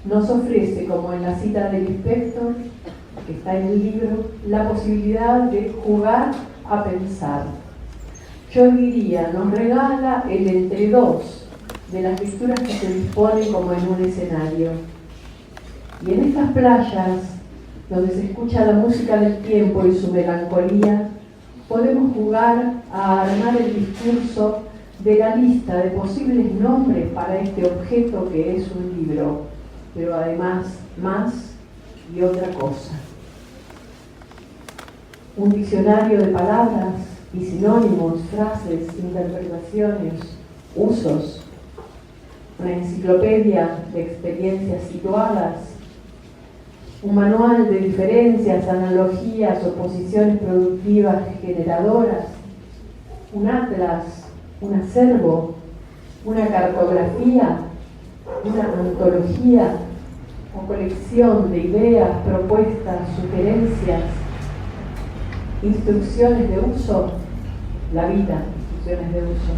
nos ofrece, como en la cita del inspector, que está en el libro, la posibilidad de jugar a pensar. Yo diría, nos regala el entre dos de las lecturas que se disponen como en un escenario. Y en estas playas, donde se escucha la música del tiempo y su melancolía, podemos jugar a armar el discurso de la lista de posibles nombres para este objeto que es un libro, pero además más y otra cosa. Un diccionario de palabras y sinónimos, frases, interpretaciones, usos, una enciclopedia de experiencias situadas, un manual de diferencias, analogías, oposiciones productivas generadoras, un atlas, un acervo, una cartografía, una antología o colección de ideas, propuestas, sugerencias, instrucciones de uso, la vida, instrucciones de uso,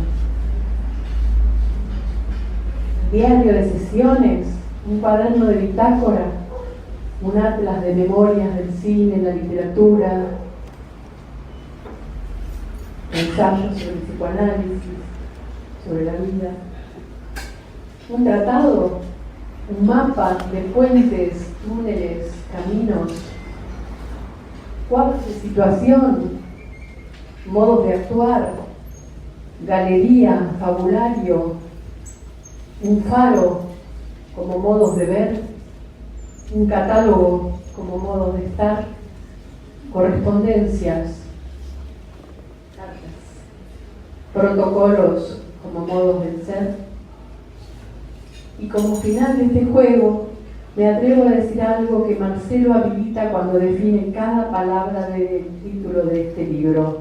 diario de sesiones, un cuaderno de bitácora, un atlas de memorias del cine, la literatura, ensayos sobre el psicoanálisis, sobre la vida, un tratado, un mapa de puentes, túneles, caminos, cuadros de situación, modos de actuar, galería, fabulario, un faro como modos de ver, un catálogo como modos de estar, correspondencias, protocolos como modos de ser. Y como final de este juego, me atrevo a decir algo que Marcelo habilita cuando define cada palabra del título de este libro.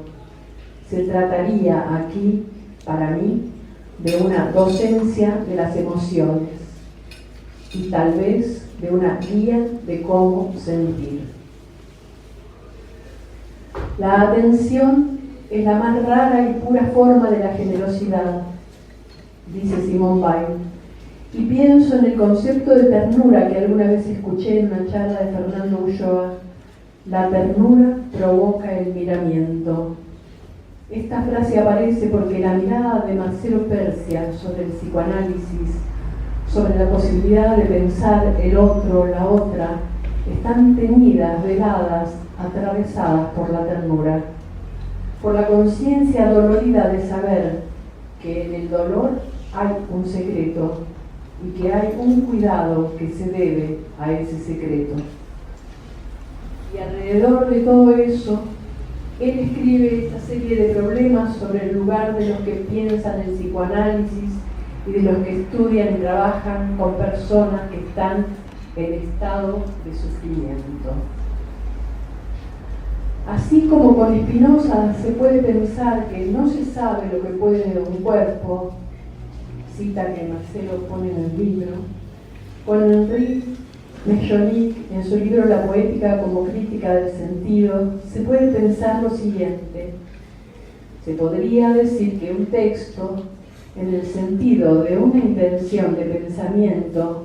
Se trataría aquí, para mí, de una docencia de las emociones y tal vez de una guía de cómo sentir. La atención es la más rara y pura forma de la generosidad, dice Simone Weil, y pienso en el concepto de ternura que alguna vez escuché en una charla de Fernando Ulloa. La ternura provoca el miramiento. Esta frase aparece porque la mirada de Marcelo Persia sobre el psicoanálisis, sobre la posibilidad de pensar el otro, la otra, están teñidas, veladas, atravesadas por la ternura, por la conciencia dolorida de saber que en el dolor hay un secreto y que hay un cuidado que se debe a ese secreto. Y alrededor de todo eso, él escribe esta serie de problemas sobre el lugar de los que piensan el psicoanálisis y de los que estudian y trabajan con personas que están en estado de sufrimiento. Así como con Spinoza se puede pensar que no se sabe lo que puede un cuerpo, cita que Marcelo pone en el libro, con Henri Mejonic, en su libro La poética como crítica del sentido, se puede pensar lo siguiente. Se podría decir que un texto, en el sentido de una intención de pensamiento,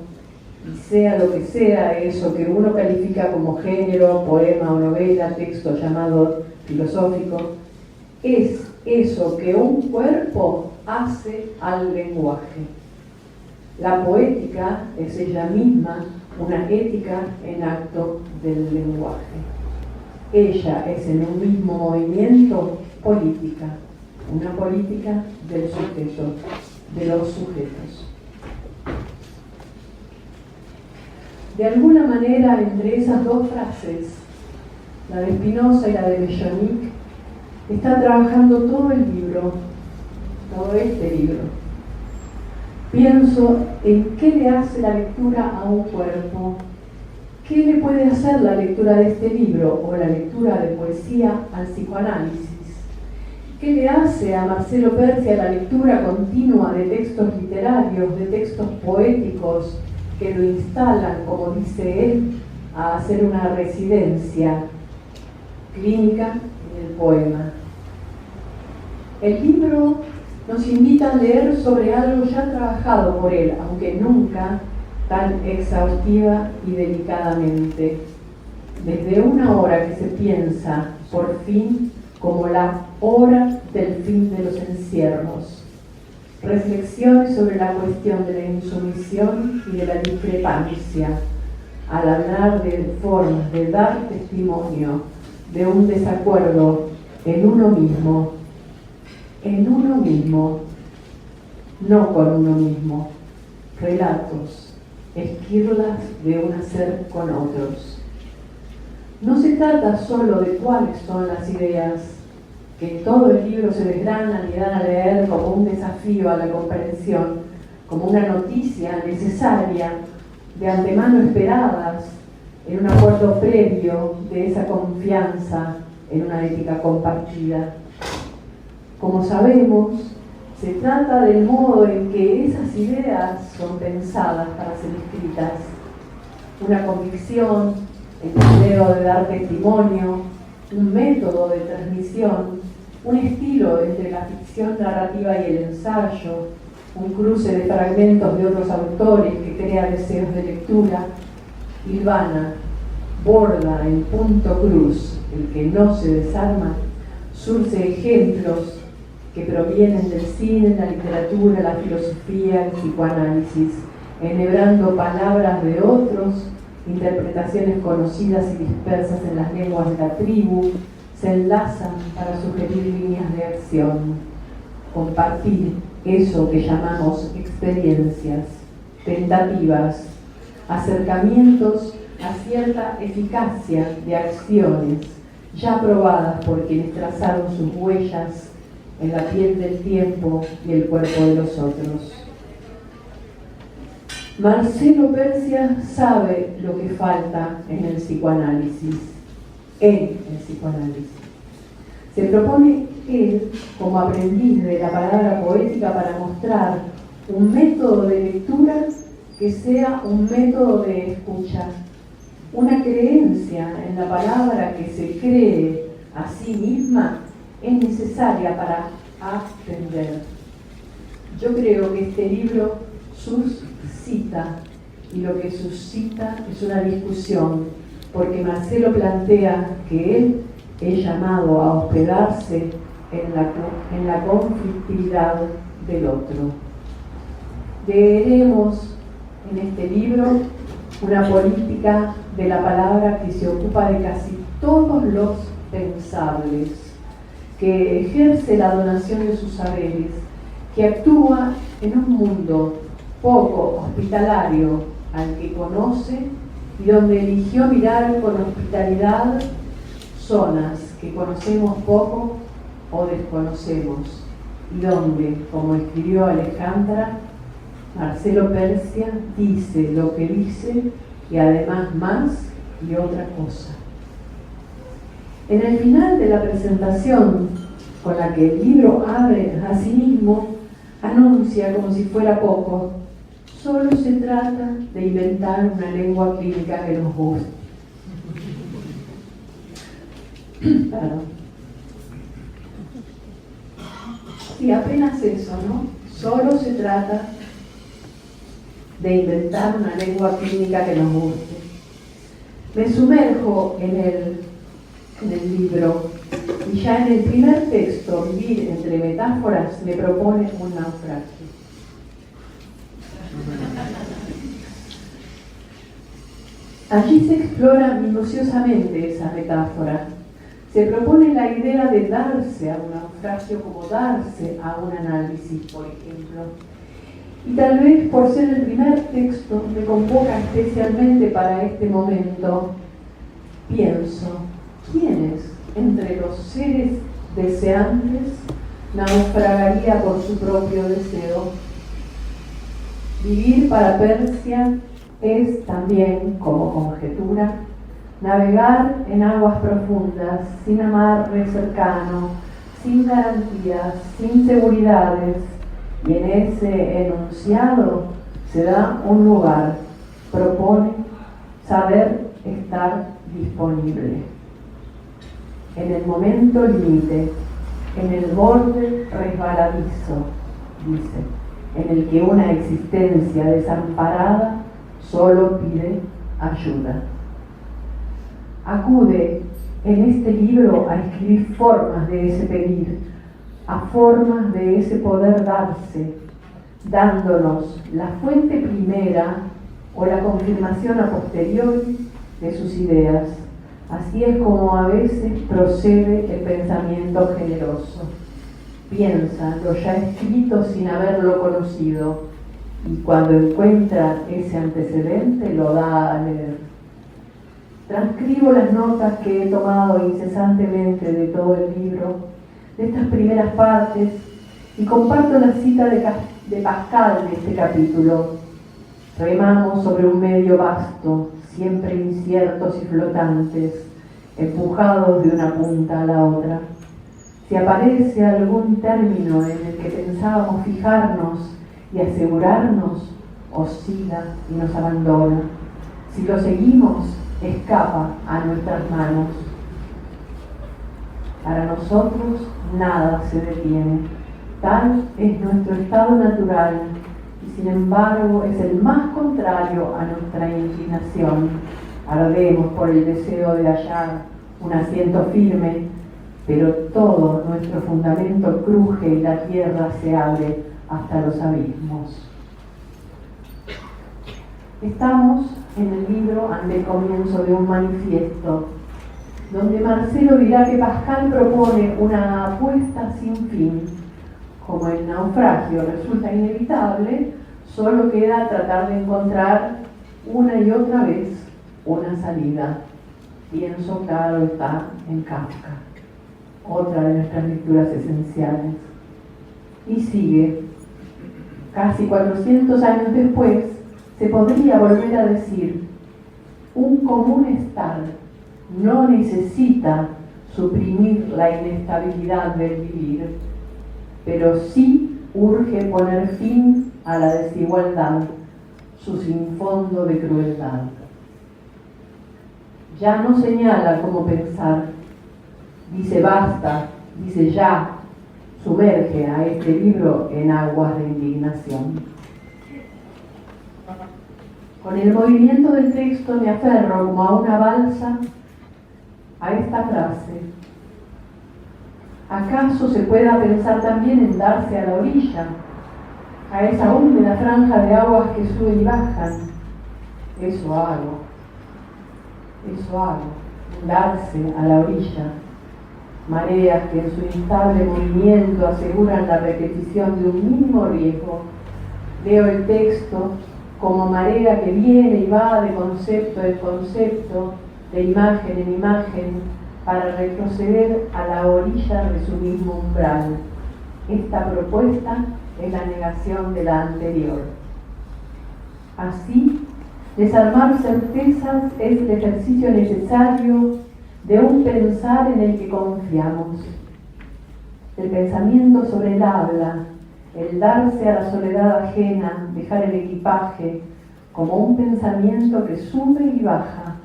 y sea lo que sea eso que uno califica como género, poema o novela, texto llamado filosófico, es eso que un cuerpo hace al lenguaje. La poética es ella misma una ética en acto del lenguaje. Ella es en un mismo movimiento política, una política del sujeto, de los sujetos. De alguna manera, entre esas dos frases, la de Spinoza y la de Mejonic, está trabajando todo el libro, todo este libro. Pienso en qué le hace la lectura a un cuerpo, qué le puede hacer la lectura de este libro o la lectura de poesía al psicoanálisis, qué le hace a Marcelo Persia la lectura continua de textos literarios, de textos poéticos que lo instalan, como dice él, a hacer una residencia clínica en el poema. El libro nos invita a leer sobre algo ya trabajado por él, aunque nunca tan exhaustiva y delicadamente. Desde una hora que se piensa, por fin, como la hora del fin de los encierros. Reflexiones sobre la cuestión de la insumisión y de la discrepancia, al hablar de formas de dar testimonio de un desacuerdo en uno mismo, no con uno mismo, relatos, esquirlas de un hacer con otros. No se trata solo de cuáles son las ideas que en todo el libro se desgranan y dan a leer como un desafío a la comprensión, como una noticia necesaria, de antemano esperadas, en un acuerdo previo de esa confianza en una ética compartida. Como sabemos, se trata del modo en que esas ideas son pensadas para ser escritas. Una convicción, el deseo de dar testimonio, un método de transmisión, un estilo entre la ficción narrativa y el ensayo, un cruce de fragmentos de otros autores que crea deseos de lectura, hilvana, borda en punto cruz, el que no se desarma, surce ejemplos que provienen del cine, la literatura, la filosofía, el psicoanálisis, enhebrando palabras de otros, interpretaciones conocidas y dispersas en las lenguas de la tribu, se enlazan para sugerir líneas de acción, compartir eso que llamamos experiencias, tentativas, acercamientos a cierta eficacia de acciones ya probadas por quienes trazaron sus huellas en la piel del tiempo y el cuerpo de los otros. Marcelo Persia sabe lo que falta en el psicoanálisis, Se propone él, como aprendiz de la palabra poética, para mostrar un método de lectura que sea un método de escucha, una creencia en la palabra que se cree a sí misma es necesaria para aprender. Yo creo que este libro suscita, y lo que suscita es una discusión, porque Marcelo plantea que él es llamado a hospedarse en la conflictividad del otro. Leeremos en este libro una política de la palabra que se ocupa de casi todos los pensables, que ejerce la donación de sus saberes, que actúa en un mundo poco hospitalario al que conoce y donde eligió mirar con hospitalidad zonas que conocemos poco o desconocemos, y donde, como escribió Alejandra, Marcelo Persia dice lo que dice y además más y otra cosa. En el final de la presentación, con la que el libro abre a sí mismo, anuncia como si fuera poco: solo se trata de inventar una lengua clínica que nos guste. Perdón. Y apenas eso, ¿no? Solo se trata de inventar una lengua clínica que nos guste. Me sumerjo en el libro y ya en el primer texto, Vivir entre metáforas, me propone un naufragio. Allí se explora minuciosamente esa metáfora. Se propone la idea de darse a un naufragio como darse a un análisis, por ejemplo. Y tal vez por ser el primer texto me convoca especialmente para este momento. Pienso, ¿quiénes entre los seres deseantes naufragaría por su propio deseo? Vivir para Persia es también, como conjetura, navegar en aguas profundas, sin amarre cercano, sin garantías, sin seguridades, y en ese enunciado se da un lugar, propone saber estar disponible. En el momento límite, en el borde resbaladizo, dice, en el que una existencia desamparada solo pide ayuda. Acude en este libro a escribir formas de ese pedir, a formas de ese poder darse, dándonos la fuente primera o la confirmación a posteriori de sus ideas. Así es como a veces procede el pensamiento generoso. Piensa lo ya escrito sin haberlo conocido, y cuando encuentra ese antecedente lo da a leer. Transcribo las notas que he tomado incesantemente de todo el libro, de estas primeras partes, y comparto la cita de Pascal de este capítulo. Remamos sobre un medio vasto, siempre inciertos y flotantes, empujados de una punta a la otra. Si aparece algún término en el que pensábamos fijarnos y asegurarnos, oscila y nos abandona. Si lo seguimos, escapa a nuestras manos. Para nosotros nada se detiene. Tal es nuestro estado natural, y sin embargo es el más contrario a nuestra inclinación. Ardemos por el deseo de hallar un asiento firme, pero todo nuestro fundamento cruje y la tierra se abre hasta los abismos. Estamos en el libro ante el comienzo de un manifiesto, donde Marcelo dirá que Pascal propone una apuesta sin fin. Como el naufragio resulta inevitable, solo queda tratar de encontrar una y otra vez una salida. Pienso, claro está, en Kafka, otra de nuestras lecturas esenciales. Y sigue. Casi 400 años después, se podría volver a decir: un común estar no necesita suprimir la inestabilidad del vivir, pero sí urge poner fin a la desigualdad, su sinfondo de crueldad. Ya no señala cómo pensar, dice basta, dice ya, sumerge a este libro en aguas de indignación. Con el movimiento del texto me aferro como a una balsa a esta frase: ¿acaso se pueda pensar también en darse a la orilla, a esa húmeda franja de aguas que suben y bajan? Eso hago, darse a la orilla. Mareas que en su instable movimiento aseguran la repetición de un mínimo riesgo. Leo el texto como marea que viene y va de concepto en concepto, de imagen en imagen, para retroceder a la orilla de su mismo umbral. Esta propuesta es la negación de la anterior. Así, desarmar certezas es el ejercicio necesario de un pensar en el que confiamos. El pensamiento sobre el habla, el darse a la soledad ajena, dejar el equipaje, como un pensamiento que sube y baja,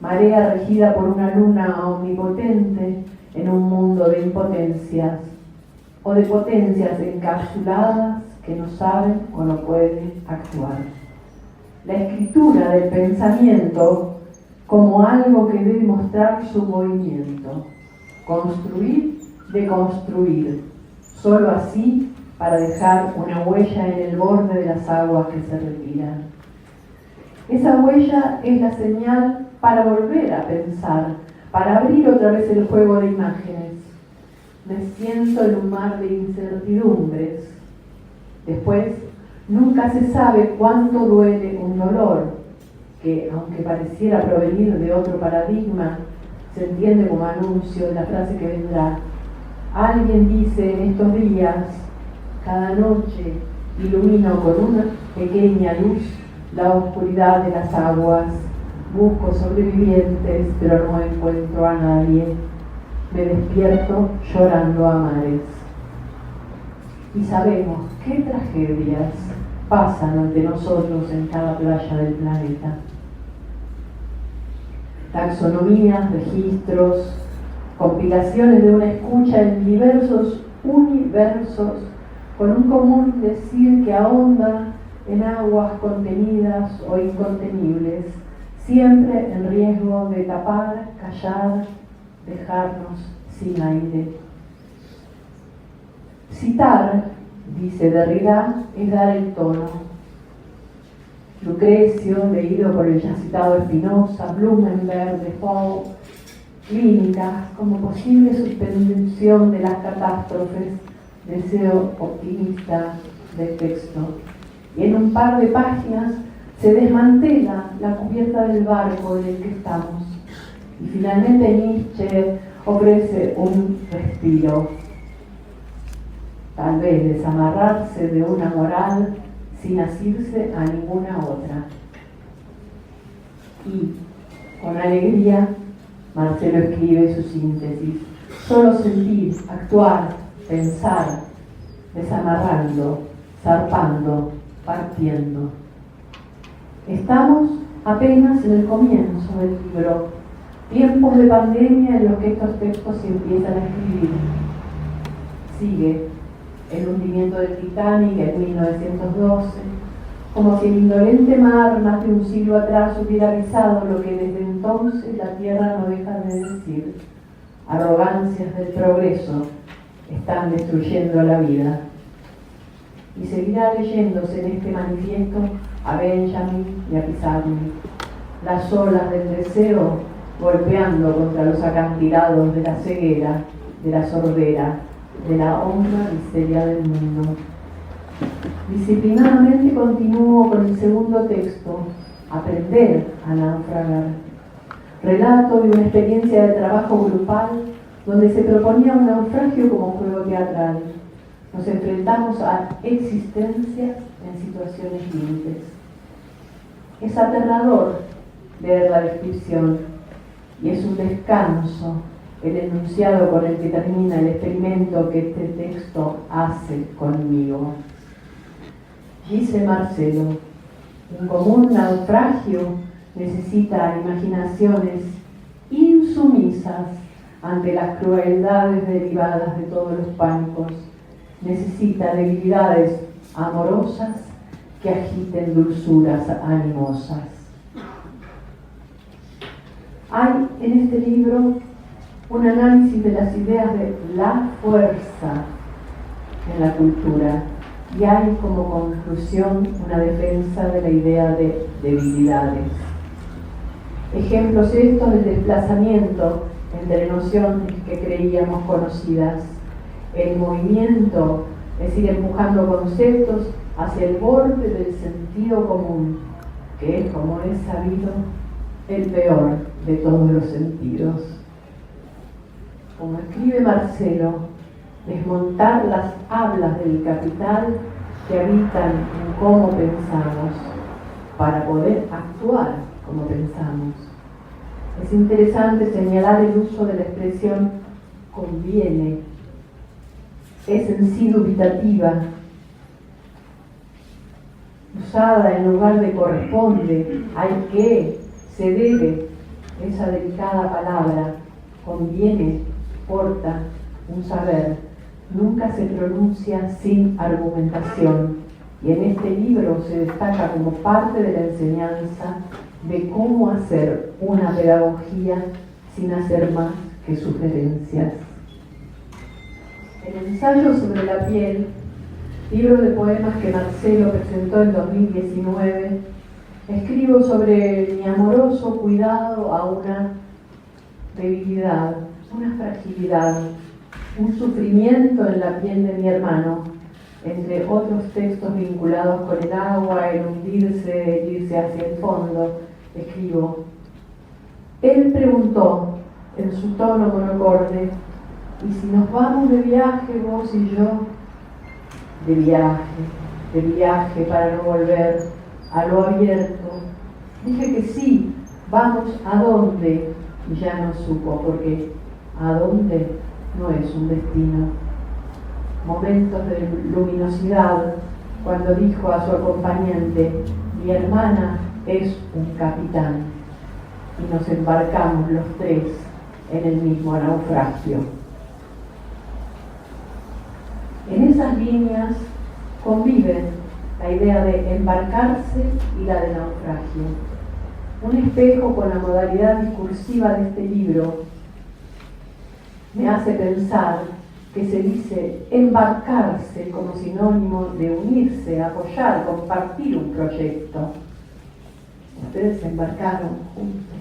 marea regida por una luna omnipotente en un mundo de impotencias, o de potencias encapsuladas que no saben o no pueden actuar. La escritura del pensamiento como algo que debe mostrar su movimiento, construir, deconstruir, solo así para dejar una huella en el borde de las aguas que se retiran. Esa huella es la señal para volver a pensar, para abrir otra vez el juego de imágenes. Me siento en un mar de incertidumbres. Después, nunca se sabe cuánto duele un dolor, que aunque pareciera provenir de otro paradigma, se entiende como anuncio de la frase que vendrá. Alguien dice en estos días, cada noche ilumino con una pequeña luz la oscuridad de las aguas, busco sobrevivientes, pero no encuentro a nadie. Me despierto llorando a mares. Y sabemos qué tragedias pasan ante nosotros en cada playa del planeta. Taxonomías, registros, compilaciones de una escucha en diversos universos, con un común decir que ahonda en aguas contenidas o incontenibles, siempre en riesgo de tapar, callar, dejarnos sin aire. Citar, dice Derrida, es dar el tono. Lucrecio, leído por el ya citado Espinosa, Blumenberg, Defoe, clínicas como posible suspensión de las catástrofes, deseo optimista del texto. Y en un par de páginas se desmantela la cubierta del barco en el que estamos. Y finalmente Nietzsche ofrece un respiro. Tal vez desamarrarse de una moral sin asirse a ninguna otra. Y, con alegría, Marcelo escribe su síntesis. Solo sentir, actuar, pensar, desamarrando, zarpando, partiendo. Estamos apenas en el comienzo del libro, tiempos de pandemia en los que estos textos se empiezan a escribir. Sigue el hundimiento del Titanic en 1912, como si el indolente mar más de un siglo atrás hubiera avisado lo que desde entonces la Tierra no deja de decir. Arrogancias del progreso están destruyendo la vida. Y seguirá leyéndose en este manifiesto a Benjamin y a Pizarnik, las olas del deseo golpeando contra los acantilados de la ceguera, de la sordera, de la honda miseria del mundo. Disciplinadamente continúo con el segundo texto, Aprender a naufragar. Relato de una experiencia de trabajo grupal donde se proponía un naufragio como juego teatral. Nos enfrentamos a existencias en situaciones límites. Es aterrador leer la descripción y es un descanso el enunciado con el que termina el experimento que este texto hace conmigo. Dice Marcelo, un común naufragio necesita imaginaciones insumisas ante las crueldades derivadas de todos los pánicos. Necesita debilidades amorosas que agiten dulzuras animosas. Hay en este libro un análisis de las ideas de la fuerza en la cultura y hay como conclusión una defensa de la idea de debilidades. Ejemplos estos del desplazamiento entre nociones que creíamos conocidas, el movimiento, es decir, empujando conceptos hacia el borde del sentido común, que es, como es sabido, el peor de todos los sentidos. como escribe Marcelo, desmontar las hablas del capital que habitan en cómo pensamos, para poder actuar como pensamos. Es interesante señalar el uso de la expresión conviene. Es en sí dubitativa, usada en lugar de corresponde, hay que, se debe, esa delicada palabra, conviene, porta, un saber, nunca se pronuncia sin argumentación, y en este libro se destaca como parte de la enseñanza de cómo hacer una pedagogía sin hacer más que sugerencias. En el ensayo sobre la piel, libro de poemas que Marcelo presentó en 2019, escribo sobre mi amoroso cuidado a una debilidad, una fragilidad, un sufrimiento en la piel de mi hermano, entre otros textos vinculados con el agua, el hundirse, el irse hacia el fondo. Escribo: él preguntó en su tono monocorde, ¿y si nos vamos de viaje vos y yo? De viaje para no volver a lo abierto. Dije que sí, vamos a dónde, y ya no supo, porque a dónde no es un destino. Momentos de luminosidad cuando dijo a su acompañante: mi hermana es un capitán, y nos embarcamos los tres en el mismo naufragio. En esas líneas conviven la idea de embarcarse y la de naufragio. Un espejo con la modalidad discursiva de este libro me hace pensar que se dice embarcarse como sinónimo de unirse, apoyar, compartir un proyecto. Ustedes se embarcaron juntos.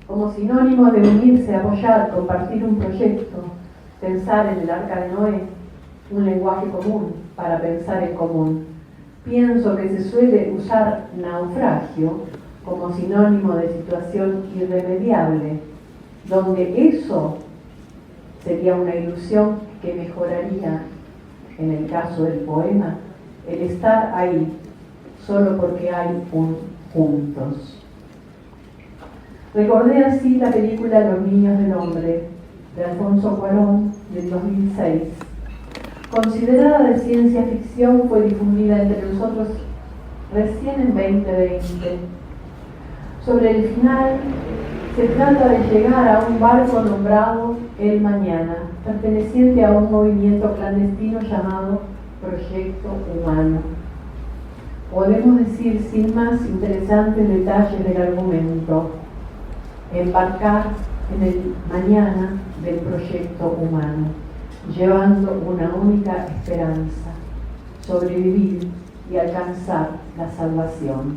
Como sinónimo de unirse, apoyar, compartir un proyecto, pensar en el Arca de Noé, un lenguaje común para pensar en común. Pienso que se suele usar naufragio como sinónimo de situación irremediable, donde eso sería una ilusión que mejoraría, en el caso del poema, el estar ahí, solo porque hay un juntos. Recordé así la película Los niños del hombre, de Alfonso Cuarón, del 2006. Considerada de ciencia ficción, fue difundida entre nosotros recién en 2020. Sobre el final, se trata de llegar a un barco nombrado El Mañana, perteneciente a un movimiento clandestino llamado Proyecto Humano. Podemos decir sin más interesantes detalles del argumento: embarcar en el mañana del proyecto humano, llevando una única esperanza: sobrevivir y alcanzar la salvación.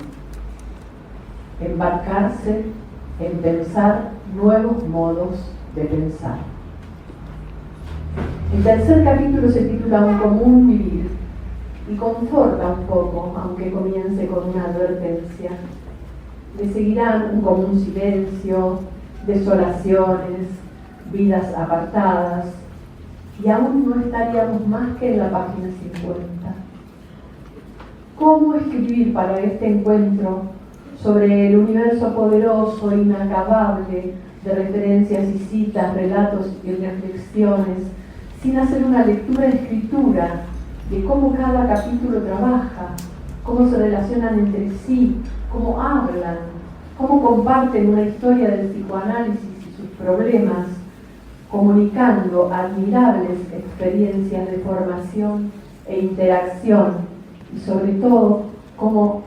Embarcarse en pensar nuevos modos de pensar. El tercer capítulo se titula Un común vivir y conforta un poco, aunque comience con una advertencia. Le seguirán un común silencio, desolaciones, vidas apartadas, y aún no estaríamos más que en la página 50. ¿Cómo escribir para este encuentro sobre el universo poderoso, inacabable, de referencias y citas, relatos y reflexiones, sin hacer una lectura de escritura de cómo cada capítulo trabaja, cómo se relacionan entre sí, cómo hablan, cómo comparten una historia del psicoanálisis y sus problemas, comunicando admirables experiencias de formación e interacción, y sobre todo cómo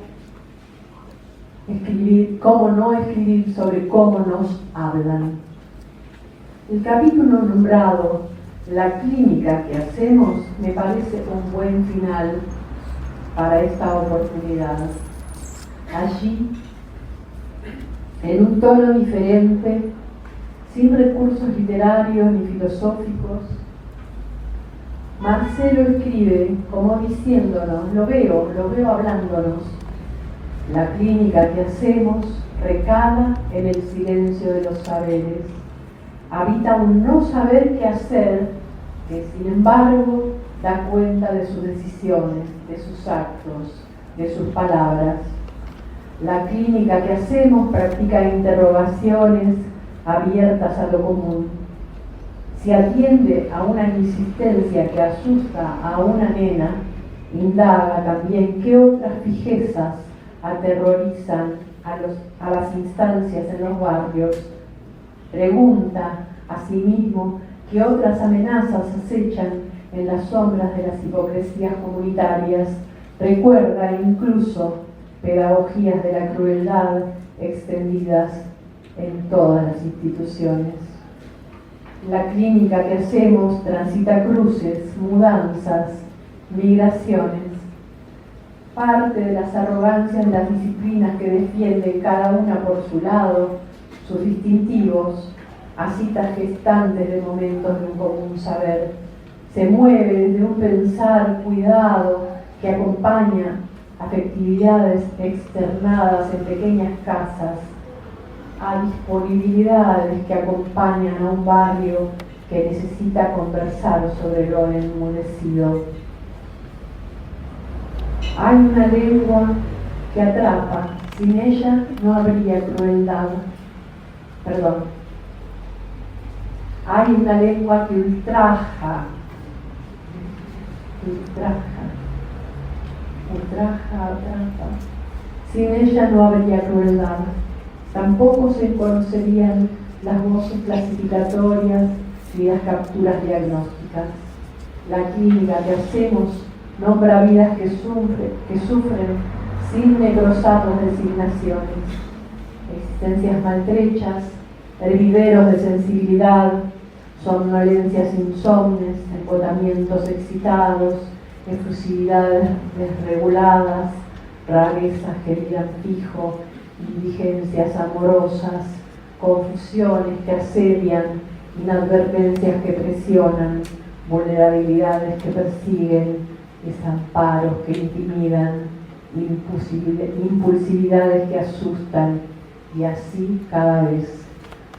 escribir, cómo no escribir sobre cómo nos hablan. El capítulo nombrado La clínica que hacemos me parece un buen final para esta oportunidad. Allí, en un tono diferente, sin recursos literarios ni filosóficos, Marcelo escribe como diciéndonos, lo veo hablándonos: la clínica que hacemos recala en el silencio de los saberes. Habita un no saber qué hacer, que sin embargo da cuenta de sus decisiones, de sus actos, de sus palabras. La clínica que hacemos practica interrogaciones abiertas a lo común. Si atiende a una insistencia que asusta a una nena, indaga también qué otras fijezas aterrorizan a las instancias en los barrios. Pregunta a sí mismo qué otras amenazas acechan en las sombras de las hipocresías comunitarias. Recuerda incluso pedagogías de la crueldad extendidas en todas las instituciones. La clínica que hacemos transita cruces, mudanzas, migraciones. Parte de las arrogancias de las disciplinas que defienden cada una por su lado, sus distintivos, a citas gestantes de momentos de un común saber. Se mueve desde un pensar cuidado que acompaña afectividades externadas en pequeñas casas, a disponibilidades que acompañan a un barrio que necesita conversar sobre lo enmudecido. Hay una lengua que atrapa, sin ella no habría crueldad. Hay una lengua que ultraja, atrapa. Sin ella no habría crueldad. Tampoco se conocerían las voces clasificatorias ni las capturas diagnósticas. La clínica que hacemos nombra vidas que sufren sin necrosar las designaciones, existencias maltrechas, hervideros de sensibilidad, somnolencias insomnes, embotamientos excitados, efusividades desreguladas, rarezas que miran fijo, indigencias amorosas, confusiones que asedian, inadvertencias que presionan, vulnerabilidades que persiguen, desamparos que intimidan, impulsividades que asustan, y así cada vez.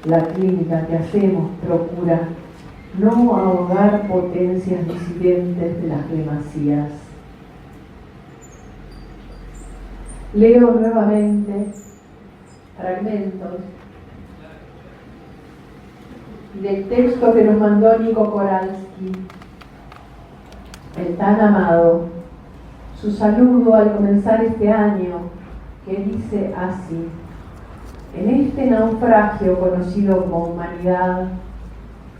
La clínica que hacemos procura no ahogar potencias disidentes de las demasías. Leo nuevamente fragmentos del texto que nos mandó Nico Koralski, el tan amado, su saludo al comenzar este año, que dice así: en este naufragio conocido como humanidad,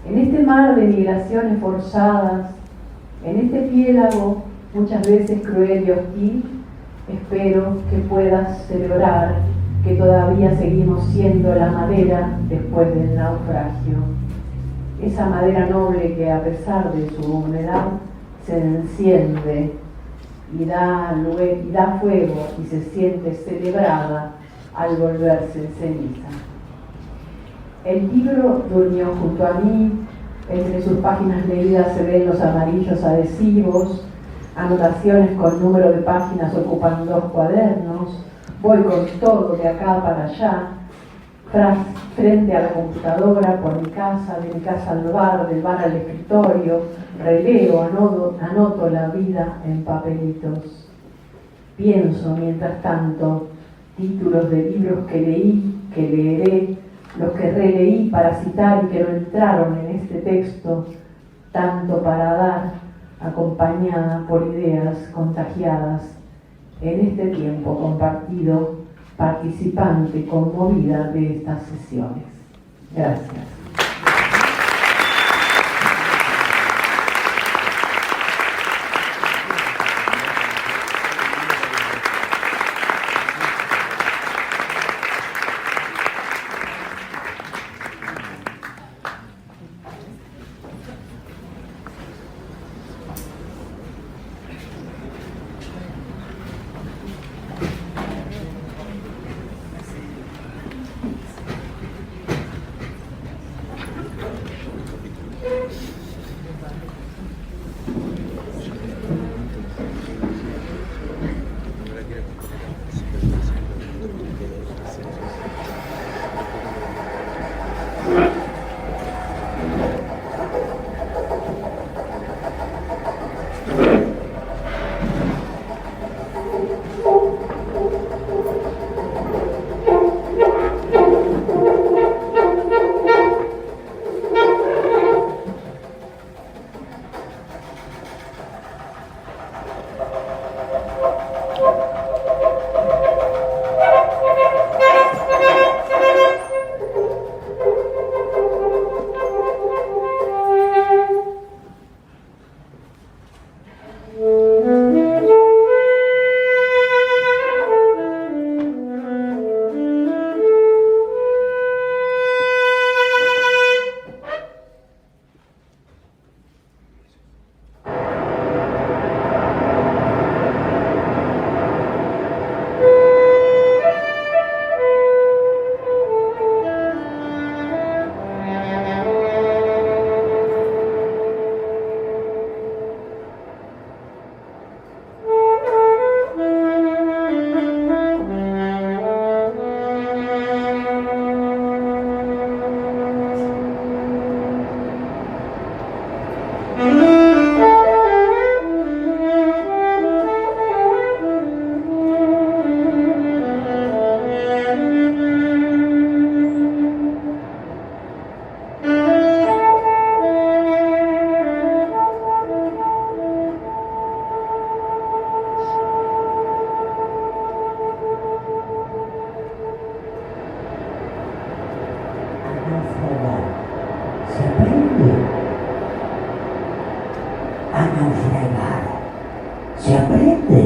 en este mar de migraciones forzadas, en este piélago muchas veces cruel y hostil, espero que puedas celebrar que todavía seguimos siendo la madera después del naufragio. Esa madera noble que a pesar de su humedad se enciende y da fuego y se siente celebrada al volverse ceniza. El libro durmió junto a mí, entre sus páginas leídas se ven los amarillos adhesivos, anotaciones con número de páginas ocupan 2 cuadernos, voy con todo de acá para allá, frente a la computadora, por mi casa, de mi casa al bar, del bar al escritorio, releo, anoto la vida en papelitos. Pienso, mientras tanto, títulos de libros que leí, que leeré, los que releí para citar y que no entraron en este texto, tanto para dar, acompañada por ideas contagiadas, en este tiempo compartido, participante conmovida de estas sesiones. Gracias. a naufragar. Se aprende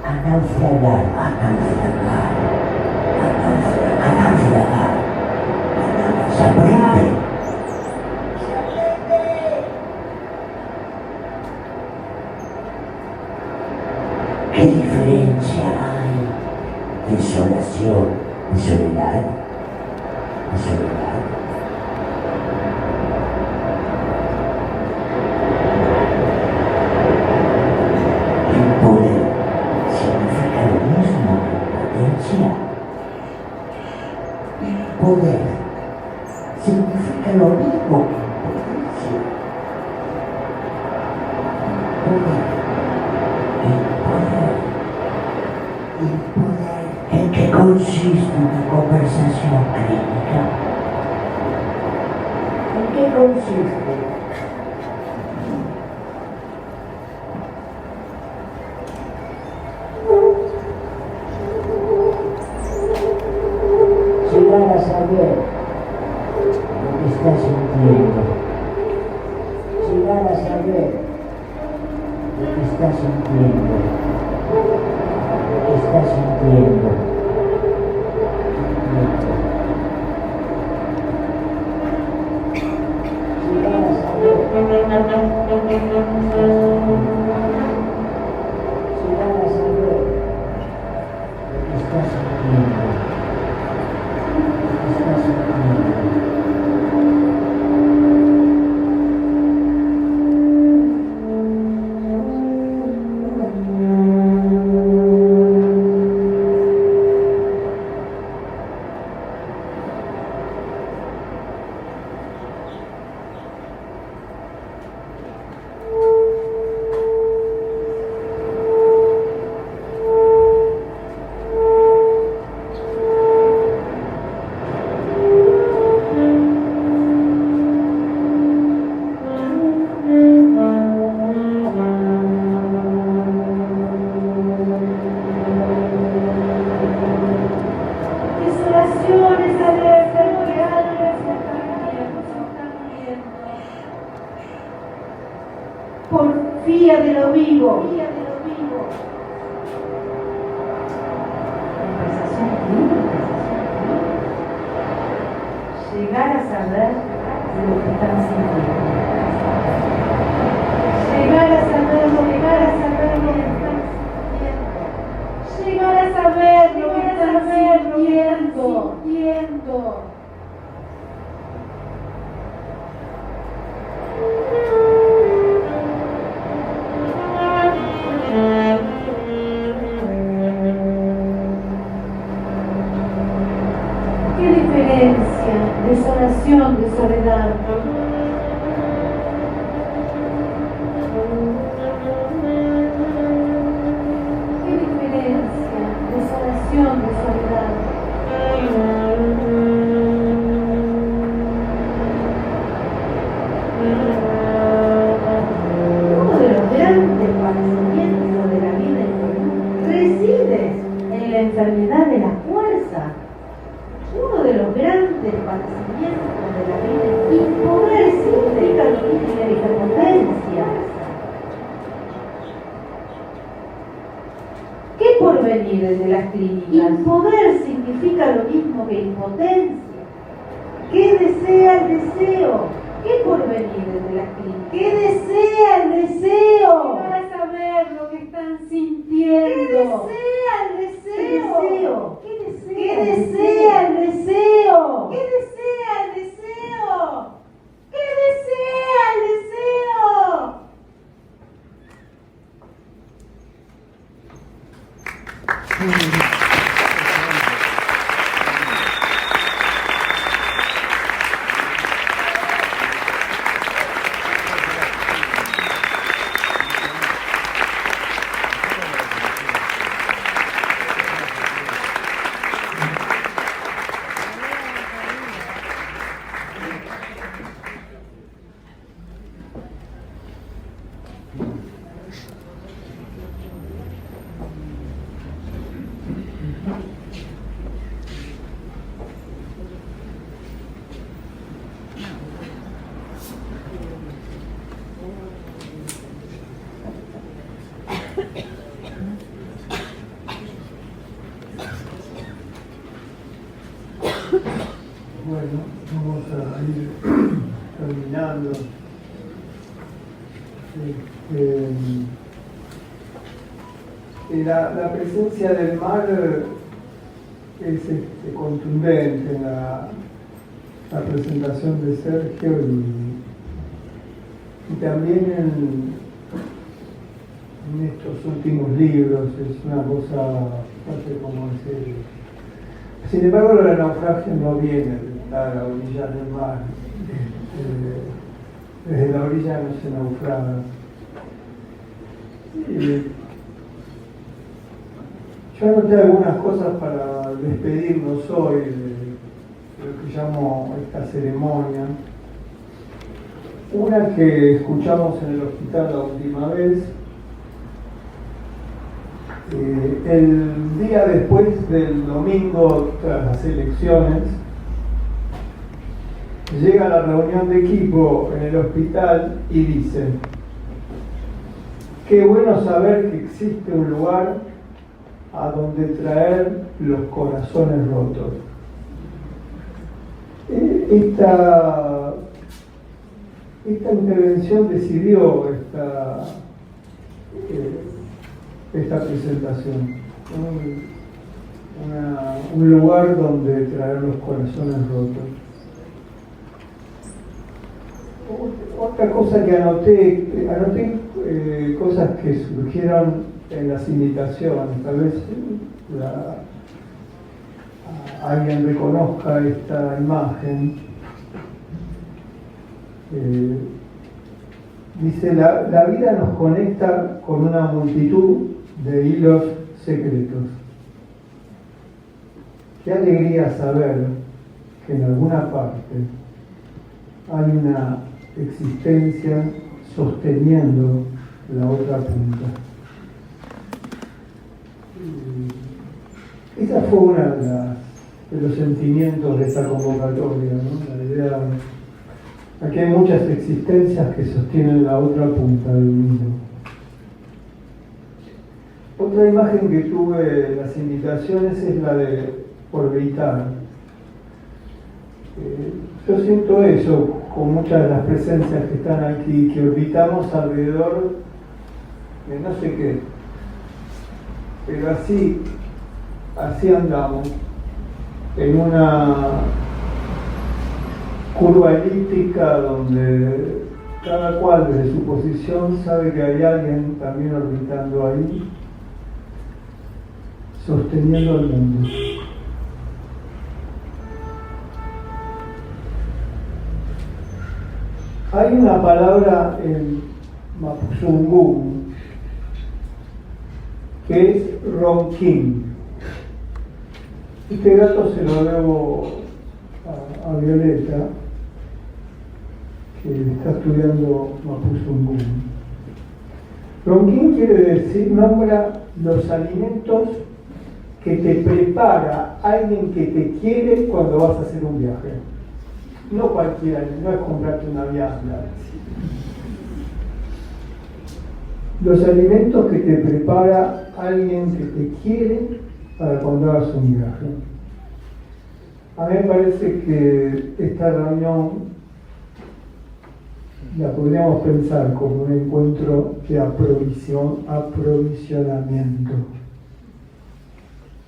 a naufragar, a naufragar, a naufragar. Se aprende. ¿Qué diferencia hay de desolación, de soledad, de soledad? El poder significa lo mismo que impotencia. El poder significa lo mismo que impotencia. ¿En qué consiste una conversación clínica? ¿En qué consiste? Llegar a saber lo que estás sintiendo. Llegar a saber lo que estás sintiendo. Lo que estás sintiendo. Porfía de lo vivo. Llegar a saber lo que están sintiendo. Llegar a saber lo que están sintiendo. Llegar a saber lo que están sintiendo. ¿Qué diferencia? Desolación, de soledad. ¿Qué diferencia? Desolación, de soledad. Uno de los grandes padecimientos de la vida reside en la enfermedad de la fuerza. Uno de los grandes padecimientos de la vida es impoder significa lo mismo que la hiperpotencia. ¿Qué porvenir desde las clínicas? Impoder significa lo mismo que impotencia. ¿Qué desea el deseo? ¿Qué porvenir desde las clínicas? ¿Qué desea el deseo? Para saber lo que están sintiendo. ¿Qué desea el deseo? ¿Qué desea el deseo? ¿Qué desea el deseo? ¿Qué desea el deseo? ir terminando. La presencia del mar es contundente en la presentación de Sergio y también en estos últimos libros. Es una cosa, no sé cómo decirlo. Sin embargo, lo del naufragio no viene de estar a orillas del mar. Desde la orilla no se naufraga. Yo anoté algunas cosas para despedirnos hoy de lo que llamo esta ceremonia. Una que escuchamos en el hospital la última vez. El día después del domingo, tras las elecciones, llega a la reunión de equipo en el hospital y dice: qué bueno saber que existe un lugar a donde traer los corazones rotos. Esta intervención decidió esta presentación, un lugar donde traer los corazones rotos. Otra cosa que anoté cosas que surgieron en las invitaciones. Tal vez alguien reconozca esta imagen. Dice: la vida nos conecta con una multitud de hilos secretos. Qué alegría saber que en alguna parte hay una existencia sosteniendo la otra punta. Esa fue una de los sentimientos de esta convocatoria, ¿no? La idea, aquí hay muchas existencias que sostienen la otra punta del hilo. Otra imagen que tuve en las invitaciones es la de orbitar. Yo siento eso con muchas de las presencias que están aquí, que orbitamos alrededor de no sé qué, pero así andamos, en una curva elíptica donde cada cual desde su posición sabe que hay alguien también orbitando ahí, sosteniendo el mundo. Hay una palabra en Mapuzungún que es ronquín. Este dato se lo debo a Violeta, que está estudiando Mapuzungún. Ronquín quiere decir, nombra los alimentos que te prepara alguien que te quiere cuando vas a hacer un viaje. No cualquiera, no es comprarte una vianda. Los alimentos que te prepara alguien que te quiere para cuando hagas un viaje. A mí me parece que esta reunión la podríamos pensar como un encuentro de aprovisionamiento.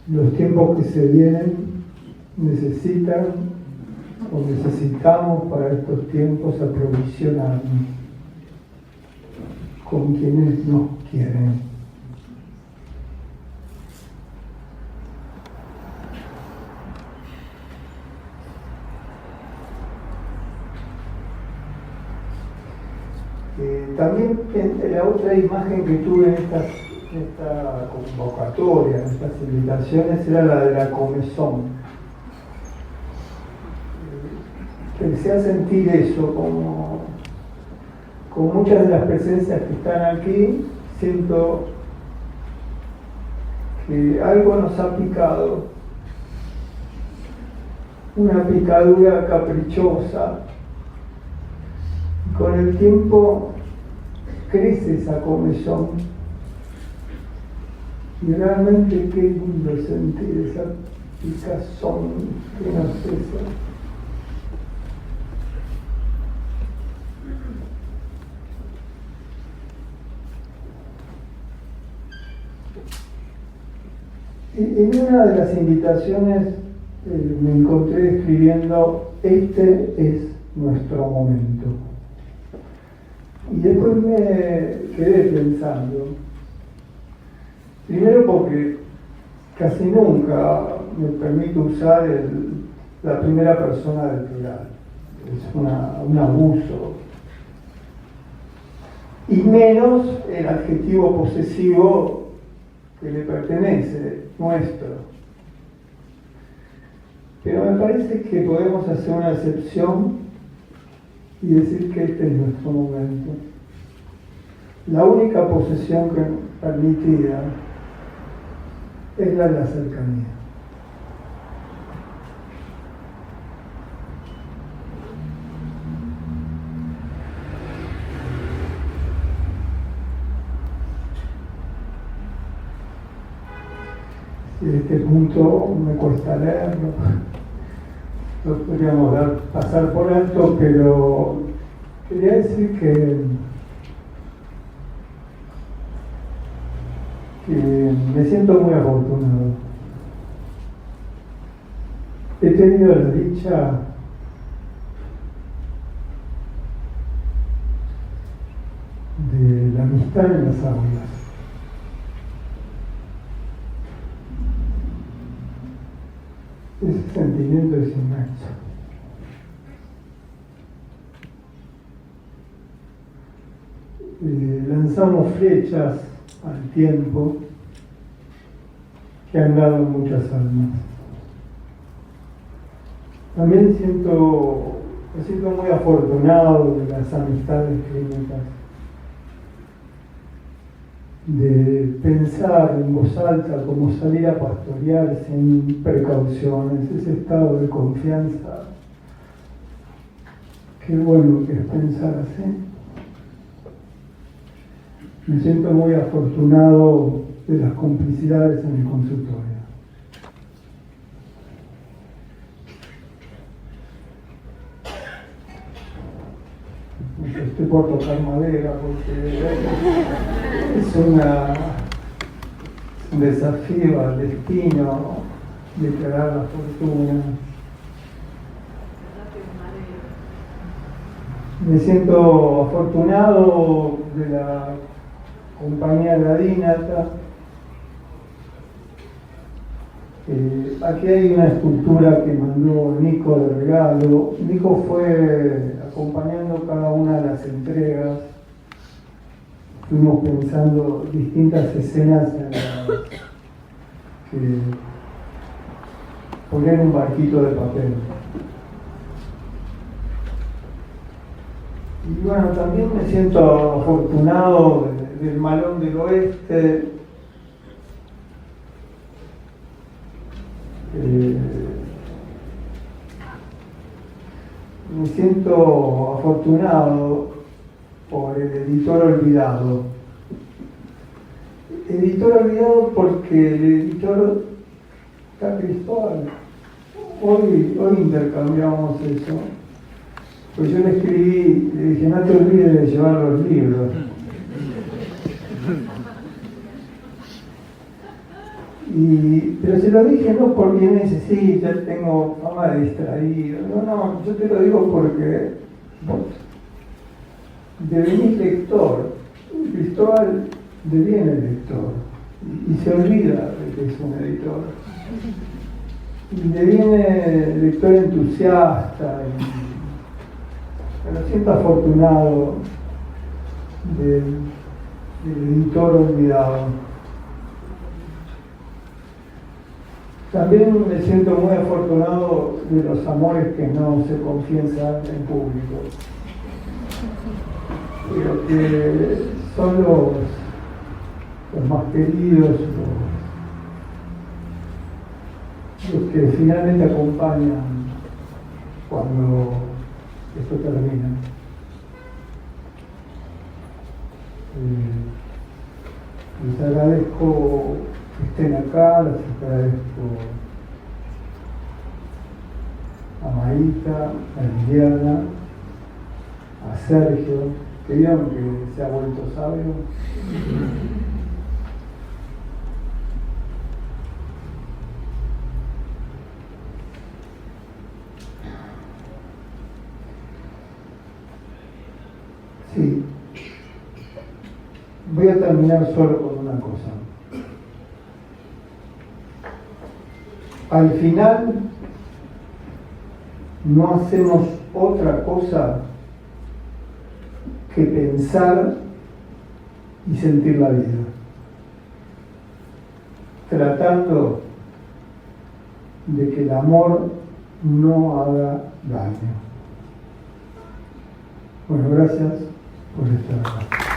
Los tiempos que se vienen necesitamos para estos tiempos aprovisionarnos con quienes nos quieren. También la otra imagen que tuve en esta convocatoria, en estas invitaciones, era la de la comezón. Empecé a sentir eso, como con muchas de las presencias que están aquí, siento que algo nos ha picado, una picadura caprichosa, y con el tiempo crece esa comezón, y realmente qué lindo sentir esa picazón que nos cesa. En una de las invitaciones me encontré escribiendo: este es nuestro momento. Y después me quedé pensando, primero porque casi nunca me permito usar la primera persona del plural, es un abuso, y menos el adjetivo posesivo que le pertenece, nuestro. Pero me parece que podemos hacer una excepción y decir que este es nuestro momento. La única posesión permitida es la de la cercanía. Y este punto me cuesta leerlo, lo podríamos pasar por alto, pero quería decir que me siento muy afortunado. He tenido la dicha de la amistad en las aulas. Ese sentimiento es inmenso. Lanzamos flechas al tiempo que han dado muchas almas. También me siento muy afortunado de las amistades clínicas, de pensar en voz alta cómo salir a pastorear sin precauciones, ese estado de confianza. Qué bueno que es pensar así. Me siento muy afortunado de las complicidades en el consultorio. Estoy por tocar madera porque es un desafío al destino declarar la fortuna. Me siento afortunado de la compañía Ladínata. Aquí hay una escultura que mandó Nico de regalo. Nico fue acompañando cada una de las entregas. Fuimos pensando distintas escenas en las que poner un barquito de papel. Y bueno, también me siento afortunado del Malón del Oeste. Me siento afortunado por el editor olvidado. Editor olvidado porque el editor está Cristóbal. Hoy intercambiamos eso. Pues yo le escribí, le dije: no te olvides de llevar los libros. Pero se lo dije no porque me dice: sí, ya tengo fama de distraído. No, yo te lo digo porque vos devenís lector. Cristóbal deviene lector y se olvida de que es un editor. Y deviene lector entusiasta. Me siento afortunado del editor olvidado. También me siento muy afortunado de los amores que no se confiesan en público, pero que son los más queridos, los que finalmente acompañan cuando esto termina. Les agradezco que estén acá, les agradezco a Maíta, a Liliana, a Sergio, que vieron que se ha vuelto sabio. Sí. Voy a terminar solo con una cosa. Al final no hacemos otra cosa que pensar y sentir la vida, tratando de que el amor no haga daño. Bueno, gracias por estar acá.